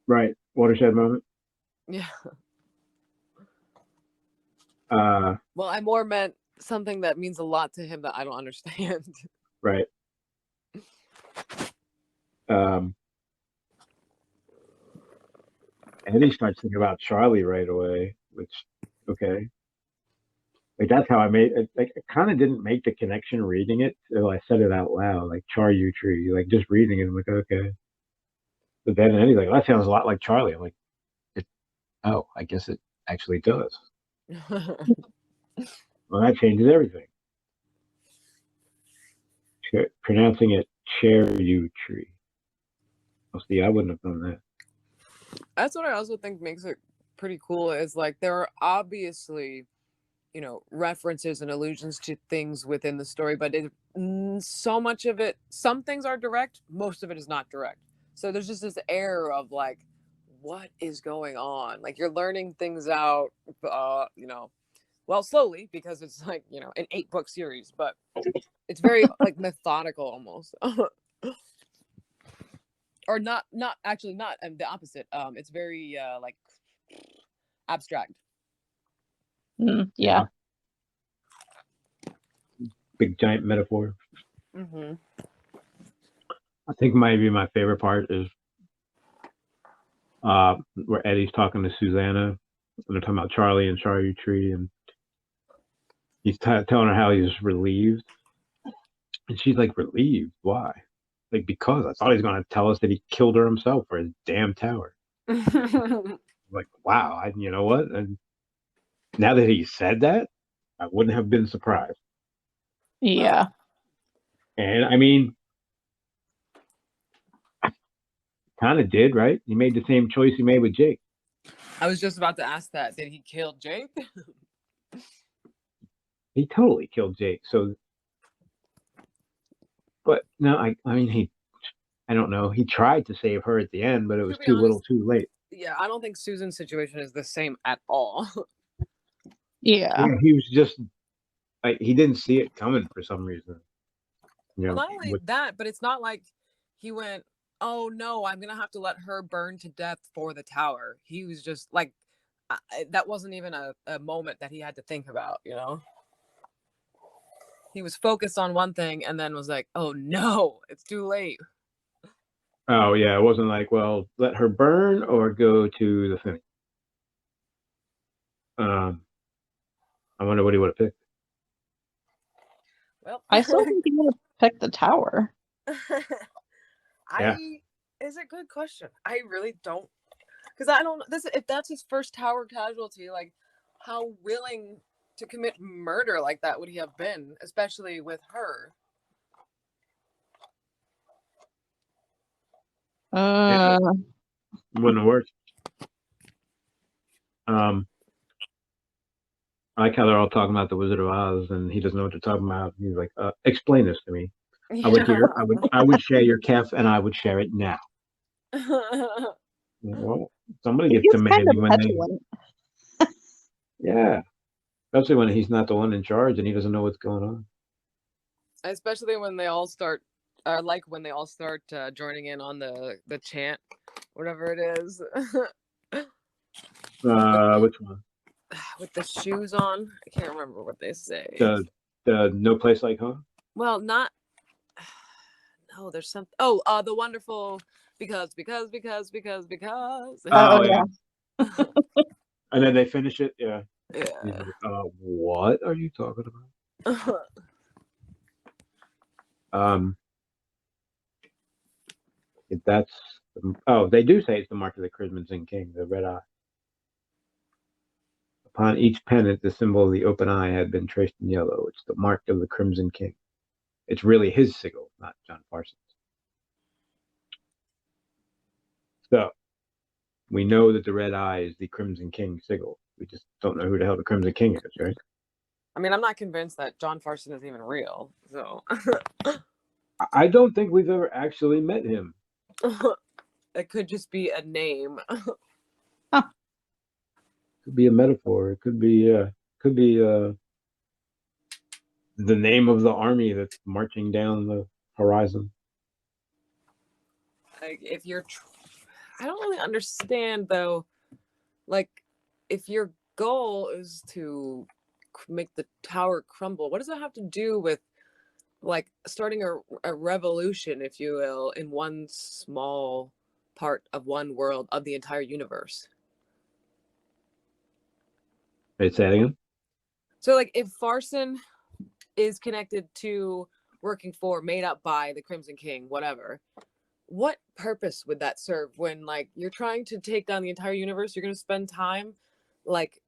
right, watershed moment. Yeah. Well, I more meant something that means a lot to him that I don't understand. Right. And Eddie starts thinking about Charlie right away, which, okay. Like, that's how I made it. Like, I kind of didn't make the connection reading it until I said it out loud, like Char Yu Tree. Like, just reading it, I'm like, okay. But then Eddie's like, that sounds a lot like Charlie. I'm like, oh, I guess it actually does. Well, that changes everything. Pronouncing it Char Yu Tree. Oh, see, I wouldn't have done that. That's what I also think makes it pretty cool. Is like there are obviously, references and allusions to things within the story, but so much of it, some things are direct, most of it is not direct. So there's just this air of like, what is going on? Like you're learning things out, well, slowly, because it's like, an 8-book series, but it's very like methodical almost. Or not actually, not the opposite. It's very like abstract. Yeah. Big giant metaphor. Mm-hmm. I think maybe my favorite part is where Eddie's talking to Susanna, and they're talking about Charlie and Char Yu Tree, and he's telling her how he's relieved, and she's like, relieved? Why? Like, because I thought he was going to tell us that he killed her himself for his damn tower. Like, wow, you know what? And now that he said that, I wouldn't have been surprised. Yeah. And I mean, kind of did, right? He made the same choice he made with Jake. I was just about to ask that. Did he kill Jake? He totally killed Jake. So, but no, I mean, I don't know. He tried to save her at the end, but it was too little, too late. Yeah, I don't think Susan's situation is the same at all. Yeah. He was just like, he didn't see it coming for some reason. Well, not only that, but it's not like he went, oh no, I'm gonna have to let her burn to death for the tower. He was just like, that wasn't even a moment that he had to think about, He was focused on one thing and then was like, oh no, it's too late. Oh yeah, it wasn't like, well, let her burn or go to the thing. I wonder what he would have picked. Well, I still think he would have picked the tower. Yeah. It's a good question. I really don't, because I don't. If that's his first tower casualty, like, how willing to commit murder like that would he have been, especially with her? Wouldn't have worked. I like how they're all talking about the Wizard of Oz, and he doesn't know what they're talking about. He's like, "Explain this to me." Yeah. I would share your calf, and I would share it now. Well, somebody gets demanding when they. Yeah, especially when he's not the one in charge and he doesn't know what's going on. Especially when they all start, joining in on the chant, whatever it is. Which one? With the shoes on, I can't remember what they say. The No Place Like Home. Well, not. No, there's some. Oh, the wonderful because. Oh yeah. And then they finish it. Yeah. Yeah. What are you talking about? That's. They do say it's the mark of the Crimson King, the red eye. Upon each pennant, the symbol of the open eye had been traced in yellow. It's the mark of the Crimson King. It's really his sigil, not John Parsons. So, we know that the red eye is the Crimson King sigil. We just don't know who the hell the Crimson King is, right? I mean, I'm not convinced that John Parsons is even real. So, I don't think we've ever actually met him. It could just be a name. Could be a metaphor. It could be the name of the army that's marching down the horizon. Like, if you're, I don't really understand though. Like, if your goal is to make the tower crumble, what does that have to do with, like, starting a revolution, if you will, in one small part of one world of the entire universe? Wait, say it again. So, like, if Farson is connected to working for, made up by the Crimson King, whatever, what purpose would that serve when, like, you're trying to take down the entire universe? You're going to spend time, like,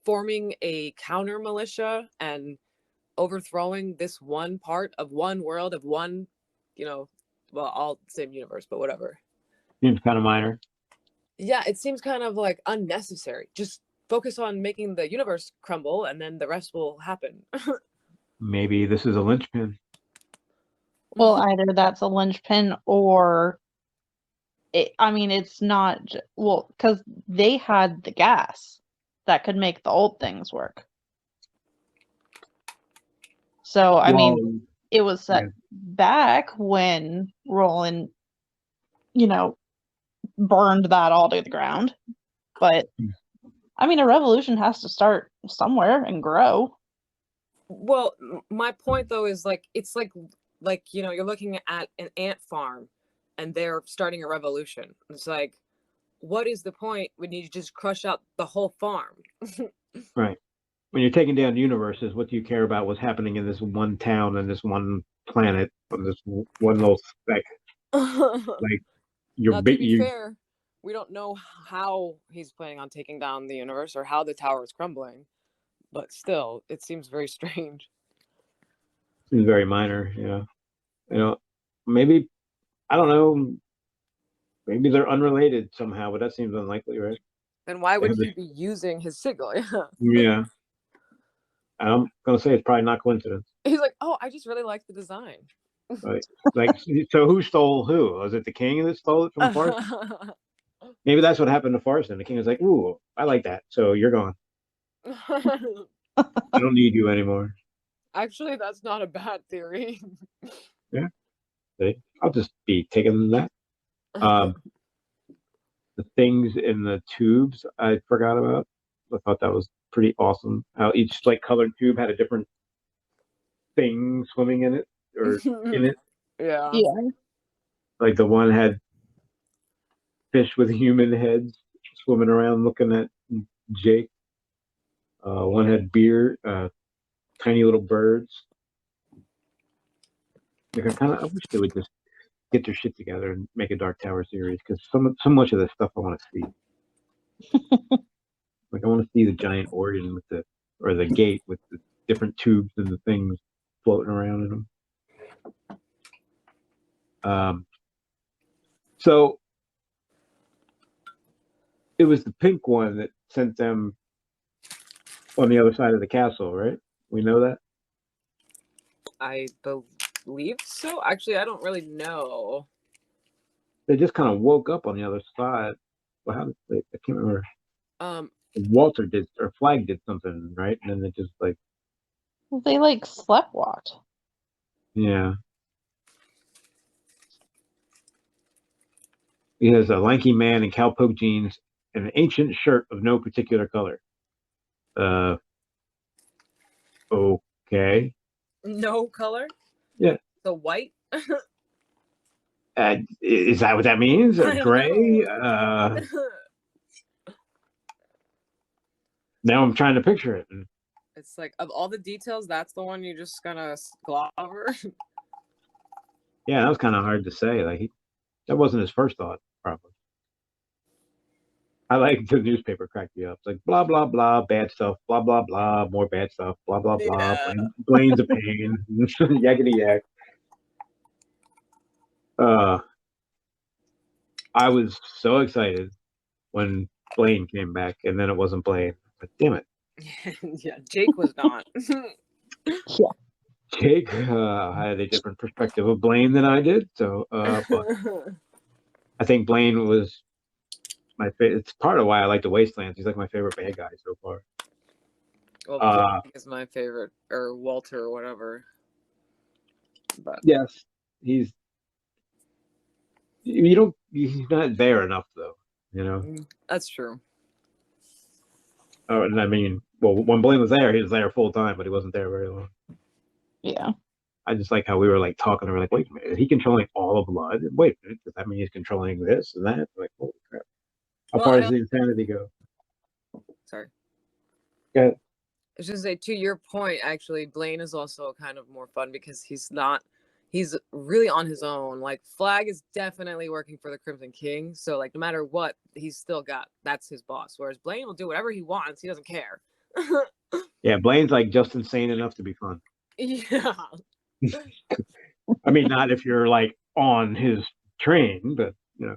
forming a counter militia and overthrowing this one part of one world of one, well, all same universe, but whatever. Seems kind of minor. Yeah, it seems kind of like unnecessary. Just focus on making the universe crumble and then the rest will happen. Maybe this is a linchpin. Well, either that's a linchpin or it's not because they had the gas that could make the old things work. So it was set back when Roland, burned that all to the ground. But a revolution has to start somewhere and grow. Well, my point though is like it's like you're looking at an ant farm and they're starting a revolution. It's like, what is the point when you just crush out the whole farm? Right. When you're taking down universes, what do you care about what's happening in this one town and this one planet on this one little speck? Like Now, to be fair, we don't know how he's planning on taking down the universe or how the tower is crumbling, but still, it seems very strange. Seems very minor, maybe, I don't know, maybe they're unrelated somehow, but that seems unlikely, right? Then why would he be using his signal? Yeah. I'm gonna say it's probably not coincidence. He's like, oh, I just really like the design. Right. Like, so who stole who? Was it the king that stole it from Farson? Maybe that's what happened to Farson. The king was like, ooh, I like that, so you're gone. I don't need you anymore. Actually, that's not a bad theory. Yeah. See? I'll just be taking that. The things in the tubes I forgot about. I thought that was pretty awesome. How each colored tube had a different thing swimming in it or in it. Yeah. Like the one had fish with human heads swimming around looking at Jake. One had beer, tiny little birds. Like I wish they would just get their shit together and make a Dark Tower series because so much of this stuff I want to see. Like I want to see the giant organ or the gate with the different tubes and the things floating around in them. So it was the pink one that sent them on the other side of the castle, right? We know that? I believe so. Actually, I don't really know. They just kind of woke up on the other side. Well, how did they? I can't remember. Walter did, or Flag did something, right? And then they just they sleptwalked. Yeah. He has a lanky man in cowpoke jeans and an ancient shirt of no particular color. Okay. No color? Yeah. So white? Is that what that means? Or gray? Now I'm trying to picture it. It's like, of all the details, that's the one you just gonna gloss over? Yeah, that was kind of hard to say. Like, that wasn't his first thought, probably. I like the newspaper cracked me up. It's like, blah, blah, blah, bad stuff, blah, blah, blah, more bad stuff, blah, blah, blah. Yeah. Blaine's a pain. Yakety yak. I was so excited when Blaine came back, and then it wasn't Blaine. But damn it. Yeah, Jake was not. Yeah. Jake had a different perspective of Blaine than I did. So, but I think Blaine was my favorite. It's part of why I like the Wastelands. He's like my favorite bad guy so far. Well, Jake is my favorite, or Walter, or whatever. But yes, he's not there enough though. That's true. Oh, and I mean, well, when Blaine was there, he was there full time, but he wasn't there very long. Yeah. I just like how we were talking. And we're like, wait a minute, is he controlling all of blood? Wait a minute, does that mean he's controlling this and that? Like, holy crap! How far does the insanity go? Sorry. Yeah. I was just say, to your point, actually, Blaine is also kind of more fun because he's really on his own. Like, Flag is definitely working for the Crimson King, so like no matter what, that's his boss. Whereas Blaine will do whatever he wants; he doesn't care. Yeah, Blaine's like just insane enough to be fun. Yeah. I mean, not if you're like on his train, but you know,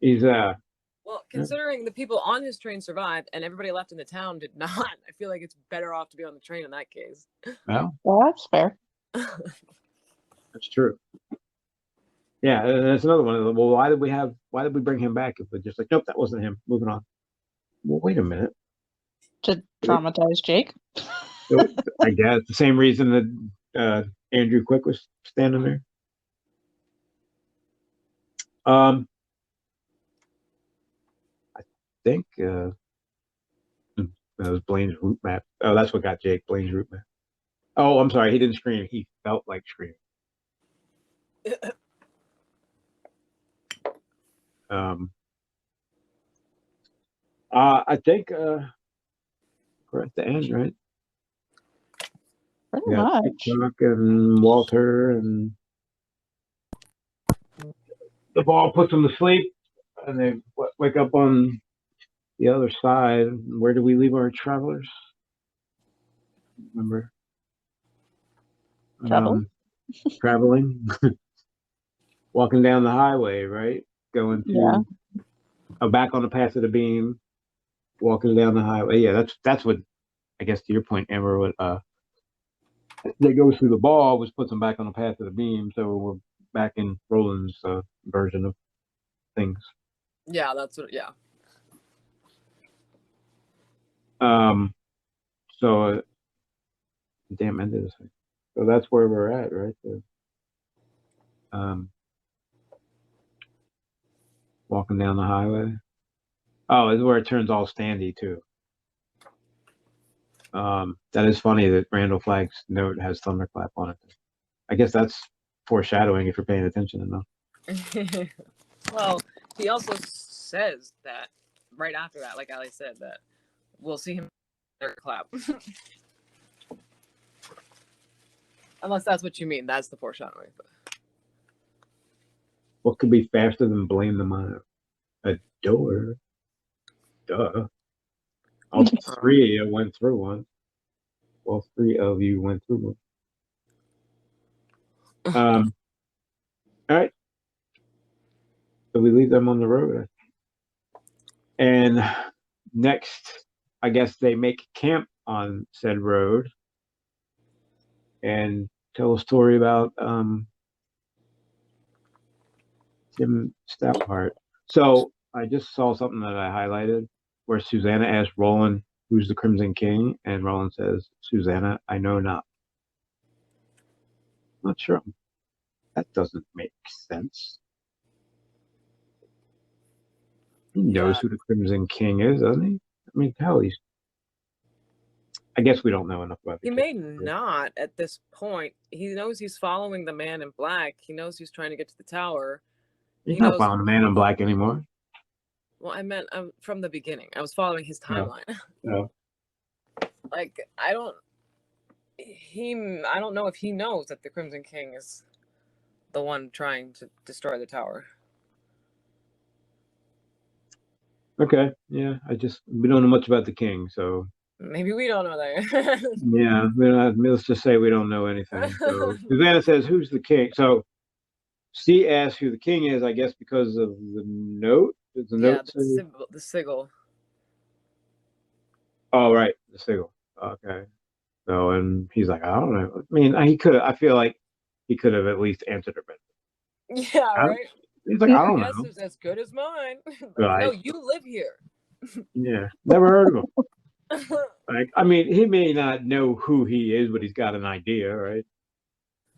he's Well, considering the people on his train survived and everybody left in the town did not, I feel like it's better off to be on the train in that case. well, That's fair. that's true. Yeah, and that's another one. Well, why did we bring him back if we're just like, nope, that wasn't him. Moving on. Well, wait a minute. To traumatize Jake. I guess the same reason that Andrew Quick was standing there. I think that was Blaine's route map. Oh, that's what got Jake. Blaine's route map. Oh, I'm sorry. He didn't scream. He felt like screaming. I think we're at the end, right? Pretty Yeah, much. Chuck and Walter and the ball puts them to sleep, and they wake up on the other side. Where do we leave our travelers? Remember? Traveling, walking down the highway, right? Going to back on the path of the beam, walking down the highway. Yeah, that's what I guess to your point, Amber. What they go through the ball, which puts them back on the path of the beam. So we're back in Roland's version of things. Yeah, that's what. Yeah. So damn ended this thing. So that's where we're at, right? So, walking down the highway. Oh, this is where it turns all standy too. That is funny that Randall Flagg's note has thunderclap on it. I guess that's foreshadowing if you're paying attention enough. Well, he also says that right after that, like Ali said, that we'll see him thunderclap. Unless that's what you mean. That's the foreshadowing. What could be faster than blame them on a door? Duh. All three of you went through one. All three of you went through one. All right. So we leave them on the road. And next, I guess they make camp on said road and tell a story about Jim Stoutheart. So I just saw something that I highlighted where Susanna asked Roland, who's the Crimson King? And Roland says, Susanna, I know not. I'm not sure. That doesn't make sense. He knows who the Crimson King is, doesn't he? I mean, hell, I guess we don't know enough about He may not at this point. He knows he's following the man in black. He knows he's trying to get to the tower. He's not following the man in black anymore. Well, I meant from the beginning. I was following his timeline. No. Like, I don't know if he knows that the Crimson King is the one trying to destroy the tower. Okay, yeah, we don't know much about the king, so maybe we don't know that. Yeah, let's just say we don't know anything. So Susanna says, "Who's the king?" So she asks who the king is, I guess, because of the note. Does the note say? The sigil. Oh, right, the sigil. Okay. So, and he's like, I don't know. I mean, he could have. I feel like he could have at least answered her better. Yeah, right. He's like, I don't know. Guess is as good as mine. Right. No, you live here. Yeah, never heard of him. Like, I mean, he may not know who he is, but he's got an idea, right?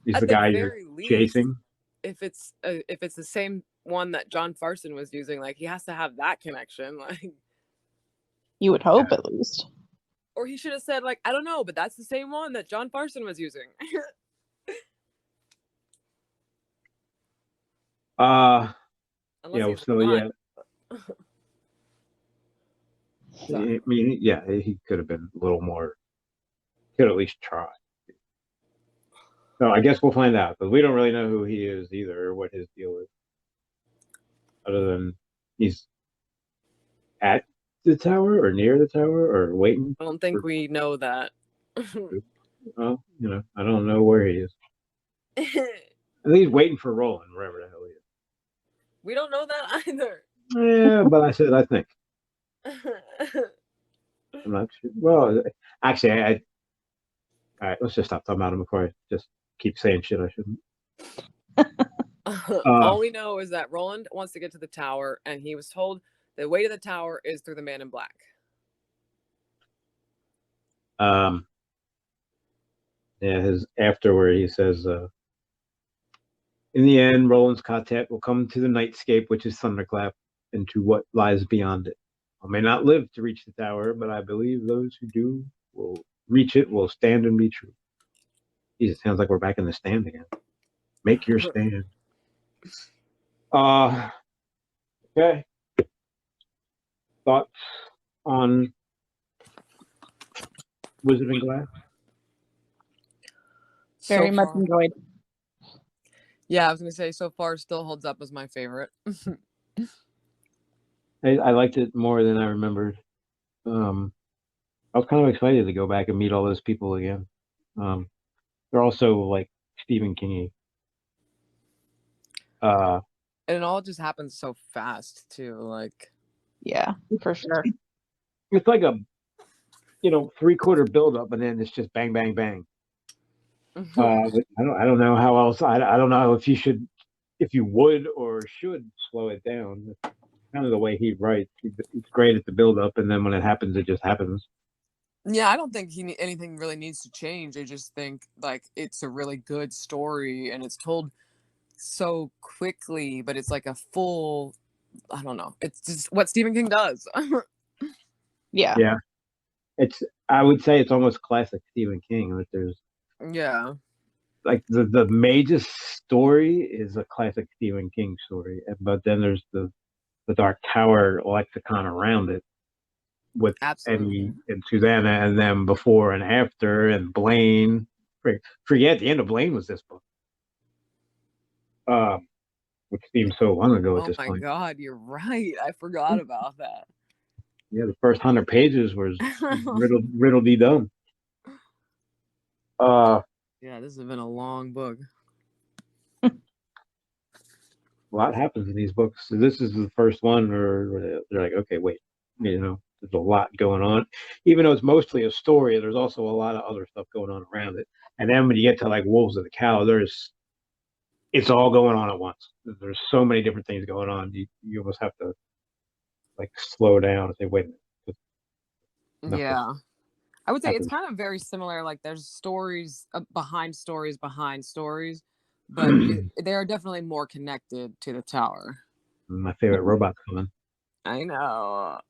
He's the guy you're chasing. If it's the same one that John Farson was using, like, he has to have that connection. Like, you would hope, at least. Or he should have said, like, I don't know, but that's the same one that John Farson was using. Yeah. So yeah. I mean, yeah, he could have been a little more. Could at least try. So I guess we'll find out, but we don't really know who he is either, or what his deal is, other than he's at the tower or near the tower or waiting. I don't think for, we know that. well, I don't know where he is. I think he's waiting for Roland, wherever the hell he is. We don't know that either. Yeah, but I said I think. I'm not sure. Well, actually, all right. Let's just stop talking about him before I just keep saying shit I shouldn't. All we know is that Roland wants to get to the tower, and he was told the way to the tower is through the man in black. Yeah, his afterward he says, in the end, Roland's quartet will come to the nightscape, which is Thunderclap, and to what lies beyond it. I may not live to reach the tower, but I believe those who do will reach it, will stand and be true. Jesus, sounds like we're back in the stand again. Make your stand. Okay. Thoughts on Wizard and Glass? Very much far, enjoyed. yeah, I was gonna say so far still holds up as my favorite. I liked it more than I remembered. I was kind of excited to go back and meet all those people again. They're also like Stephen King-y. And it all just happens so fast too. Like, Yeah, for sure. It's like a 3/4 build up, and then it's just bang, bang, bang. I don't know how else. I don't know if you would or should slow it down. It's kind of the way he writes. It's great at the build up, and then when it happens, it just happens. yeah, I don't think anything really needs to change. I just think like it's a really good story, and it's told so quickly, but it's like a full. I don't know. It's just what Stephen King does. Yeah. Yeah, I would say it's almost classic Stephen King. Like there's Yeah. like the major story is a classic Stephen King story, but then there's the Dark Tower lexicon around it with Absolutely. Eddie and Susanna, and then before and after, and Blaine. Forget the end of Blaine was this book, which seems so long ago at Oh this my point. God, you're right. I forgot about that. Yeah, the first 100 pages was riddle-dee dum. Yeah, this has been a long book. A lot happens in these books. So this is the first one where they're like, okay, wait, there's a lot going on. Even though it's mostly a story, there's also a lot of other stuff going on around it. And then when you get to like Wolves of the Calla, it's all going on at once. There's so many different things going on. You almost have to like slow down and say, wait a minute. Yeah. I would say it's happens. kind of very similar. Like there's stories behind stories behind stories, but they are definitely more connected to the tower. My favorite robot's coming. I know.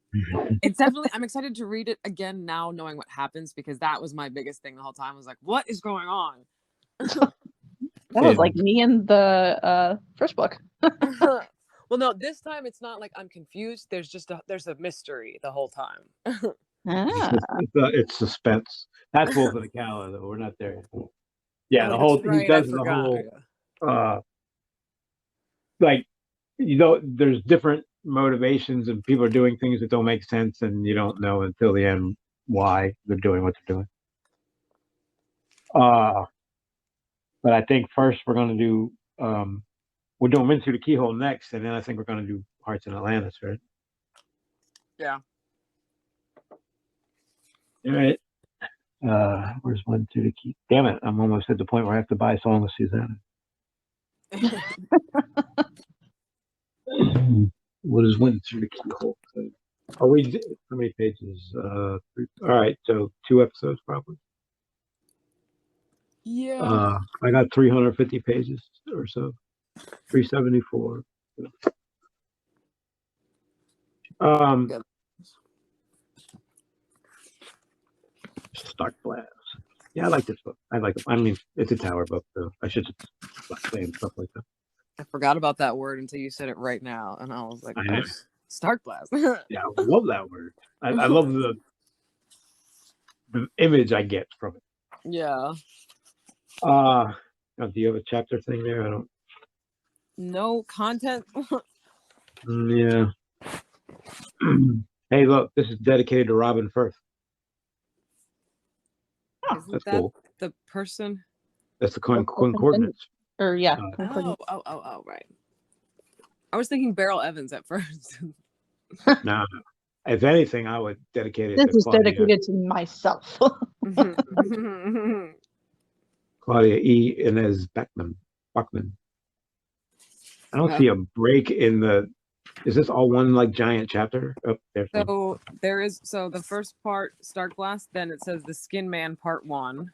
It's definitely, I'm excited to read it again now, knowing what happens, because that was my biggest thing the whole time. I was like, what is going on? That was like me in the first book. Well, no, this time it's not like I'm confused. There's just there's a mystery the whole time. It's suspense. That's Wolf of the Calla, though. We're not there yet. Yeah, the That's whole right, he does I the forgot. whole like there's different motivations, and people are doing things that don't make sense, and you don't know until the end why they're doing what they're doing. But I think first we're going to do we're doing Wind Through the Keyhole next, and then I think we're going to do Hearts in Atlantis, right? Yeah. All right. Where's Wind Through the Keyhole? Damn it! I'm almost at the point where I have to buy a song with Susanna. What is Wind Through the Keyhole? How many pages? All right, so 2 episodes probably. Yeah. I got 350 pages or so. 374. Stark Blast. Yeah, I like this book. I like it. I mean, it's a tower book, so I should stop saying stuff like that. I forgot about that word until you said it right now, and I was like, I know. Stark blast. Yeah, I love that word. I love the image I get from it. Yeah. Do you have a chapter thing there? I don't. No content. Yeah. Hey, look, this is dedicated to Robin Firth. Isn't That's that cool. the person? That's the concordance. Or yeah, Oh, right. I was thinking Beryl Evans at first. No. If anything, I would dedicate it this to is dedicated to myself. Claudia E. Inez Bachman. I don't see a break in the. Is this all one like giant chapter? Oh, there's one. So there is the first part, Stark Blast, then it says the Skin Man Part 1.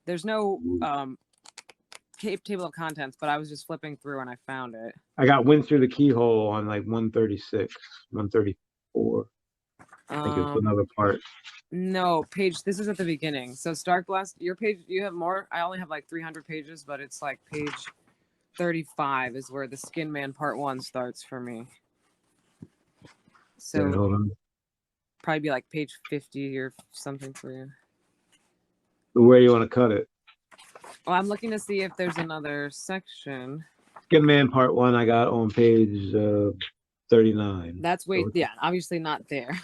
There's no table of contents, but I was just flipping through and I found it. I got Wind Through the Keyhole on like 136, 134. I think it's another part. No, this is at the beginning. So Stark Blast, your page, you have more. I only have like 300 pages, but it's like page 35 is where the Skin Man Part 1 starts for me. So Yeah, hold on. Probably be like page 50 or something for you. Where do you want to cut it? Well, I'm looking to see if there's another section. Skin Man Part 1 I got on page 39. That's obviously not there.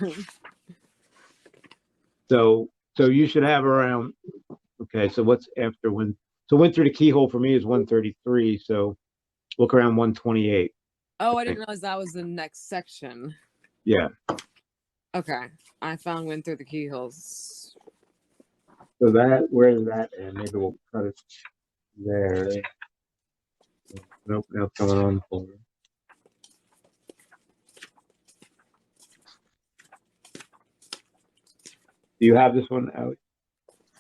So you should have around. Okay, so what's after Wind? So Wind Through the Keyhole for me is 133. So look around 128. Oh, I didn't realize that was the next section. Yeah. Okay, I found Wind Through the Keyholes. So where is that? And maybe we'll cut it there. Nope, that's coming on for. Do you have this one out?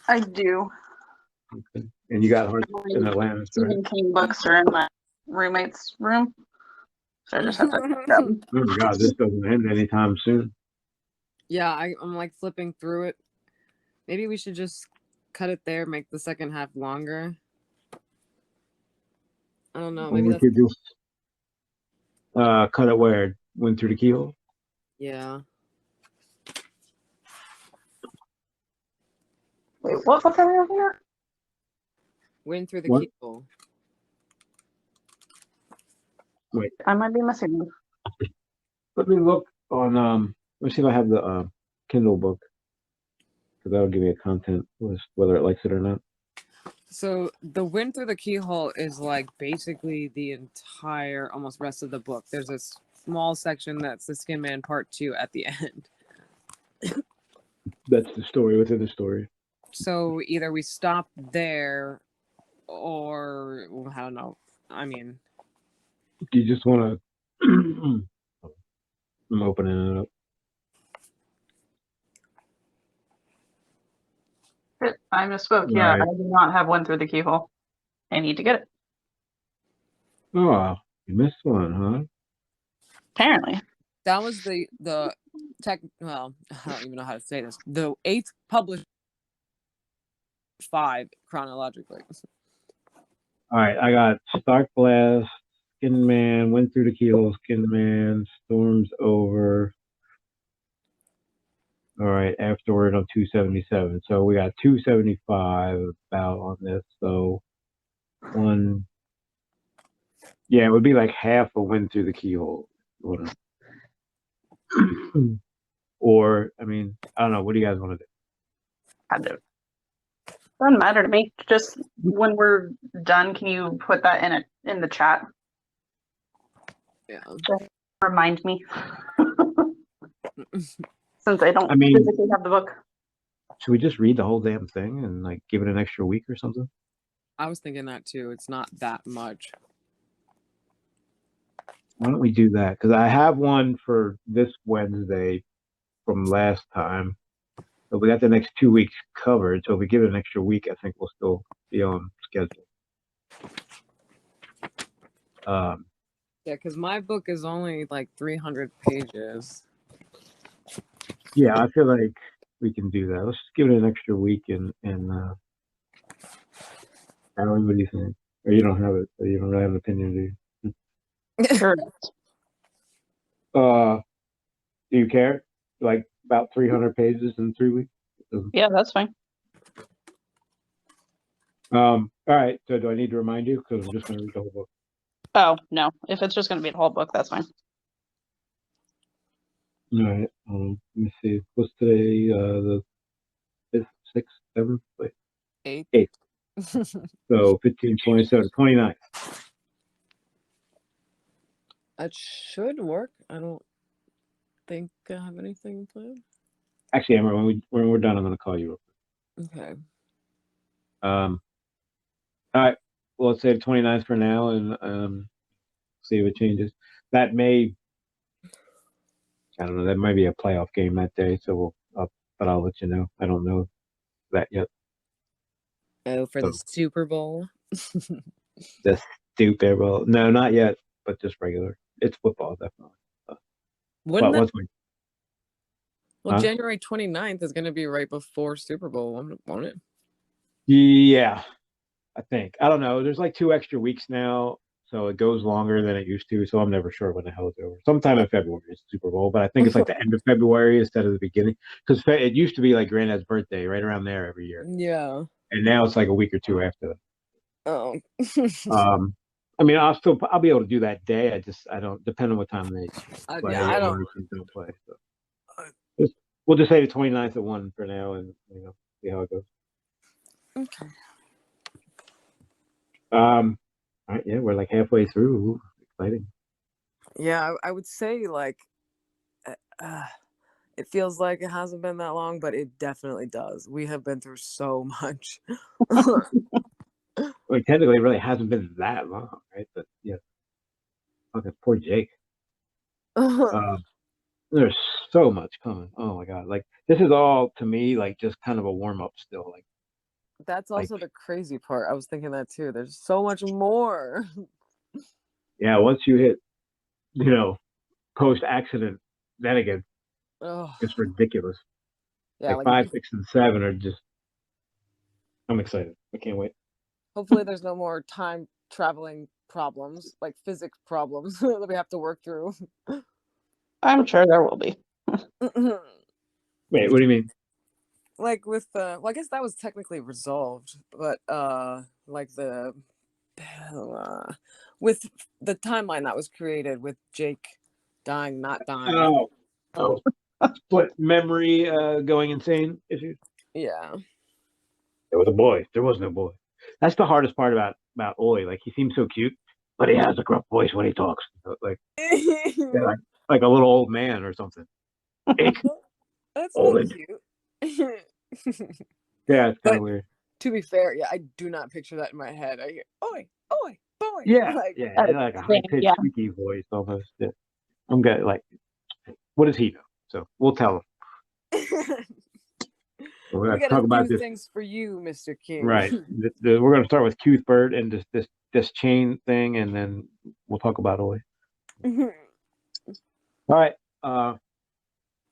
I do. Okay. And you got Hearts in Atlanta. Stephen King books are in my roommate's room. So I just have to pick them. Oh my God, this doesn't end anytime soon. Yeah, I'm like flipping through it. Maybe we should just cut it there, make the second half longer. I don't know. Maybe we could do cut it where? Went Through the Keyhole? Yeah. Wait, what book are we looking at? Wind Through the Keyhole. Wait. I might be missing one. Let me look on let me see if I have the Kindle book. Because that'll give me a content list, whether it likes it or not. So the Wind Through the Keyhole is like basically the entire almost rest of the book. There's a small section that's the Skin Man Part 2 at the end. That's the story within the story. So either we stop there or I don't know. I mean, Do you just want to I'm opening it up. I misspoke. Yeah, Right. I do not have Wind Through the Keyhole. I need to get it. Oh, you missed one, huh? Apparently. that was the tech. Well, I don't even know how to say this. The 8th published 5 chronologically. All right, I got Stark Blast, Skin Man, Went Through the Keyhole, Skin Man, Storms Over. All right, afterward on 277. So we got 275 about on this. So one, yeah, it would be like half a Went Through the Keyhole. Or, I mean, I don't know. What do you guys want to do? I do. Doesn't matter to me. Just when we're done, can you put that in the chat? Yeah. Just remind me. Since I don't I mean, physically have the book. Should we just read the whole damn thing and like give it an extra week or something? I was thinking that too. It's not that much. Why don't we do that? Because I have one for this Wednesday from last time. So we got the next 2 weeks covered. So if we give it an extra week, I think we'll still be on schedule. Yeah, because my book is only like 300 pages. Yeah, I feel like we can do that. Let's just give it an extra week and I don't know, what do you think? Or you don't have it, or you don't really have an opinion, do you? Sure. Do you care? Like about 300 pages in 3 weeks? Yeah, that's fine. All right. So do I need to remind you? Because I'm just going to read the whole book. Oh, no. If it's just going to be the whole book, that's fine. All right. Let me see. What's today? The 5th, 6th, 7th? Wait. 8. 8th. So 15, 27, 29. That should work. I don't think I have anything planned. Actually, Amber, when we're done, I'm going to call you. Okay. All right. Well, let's say the 29th for now, and see if it changes. That may, I don't know. That might be a playoff game that day. So but I'll let you know. I don't know that yet. Oh, for the So, Super Bowl. the stupid. Well, no, not yet. But just regular. It's football, definitely. Wouldn't But that? once we, Well, huh? January 29th is going to be right before Super Bowl, won't it? Yeah, I think. I don't know. There's like 2 extra weeks now, so it goes longer than it used to. So I'm never sure when the hell it's over. Sometime in February is Super Bowl, but I think it's like the end of February instead of the beginning. Because it used to be like Granddad's birthday, right around there every year, Yeah. and now it's like a week or 2 after that. Oh. I mean, I'll be able to do that day. I don't depend on what time they play. Yeah, I don't. Don't play. So we'll just say the 29th at 1 for now, and see how it goes. Okay. All right, yeah, we're like halfway through. Ooh, exciting. Yeah, I would say like it feels like it hasn't been that long, but it definitely does. We have been through so much. Well, technically, it really hasn't been that long, right? But yeah, fucking poor Jake. There's so much coming. Oh my god, like this is all to me like just kind of a warm up still. That's also the crazy part. I was thinking that too. There's so much more. Yeah, once you hit, post accident, then again, Oh, it's ridiculous. yeah, Like 5, 6, and 7 are just. I'm excited. I can't wait. hopefully there's no more time traveling problems, like physics problems that we have to work through. I'm sure there will be. Wait, what do you mean? Like with well, I guess that was technically resolved, but like the with the timeline that was created with Jake dying, not dying. Oh, split memory going insane issues. Yeah. There was a boy. There was no boy. That's the hardest part about Oi. Like he seems so cute, but he has a gruff voice when he talks. Like like a little old man or something. That's not Roland. cute. Yeah, it's kind But of weird. to be fair, yeah, I do not picture that in my head. I hear oi, oi, boy. Yeah, Like, yeah, like a high pitched Yeah. squeaky voice almost. Yeah. I'm gonna like, what does he know? So we'll tell him. We're we gonna got talk a about few this. things for you, Mr. King. Right. We're gonna start with Cuthbert and this chain thing, and then we'll talk about Oi. All right.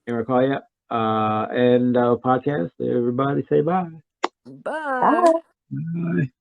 You recall yet? And podcast. Everybody say bye. Bye. Bye.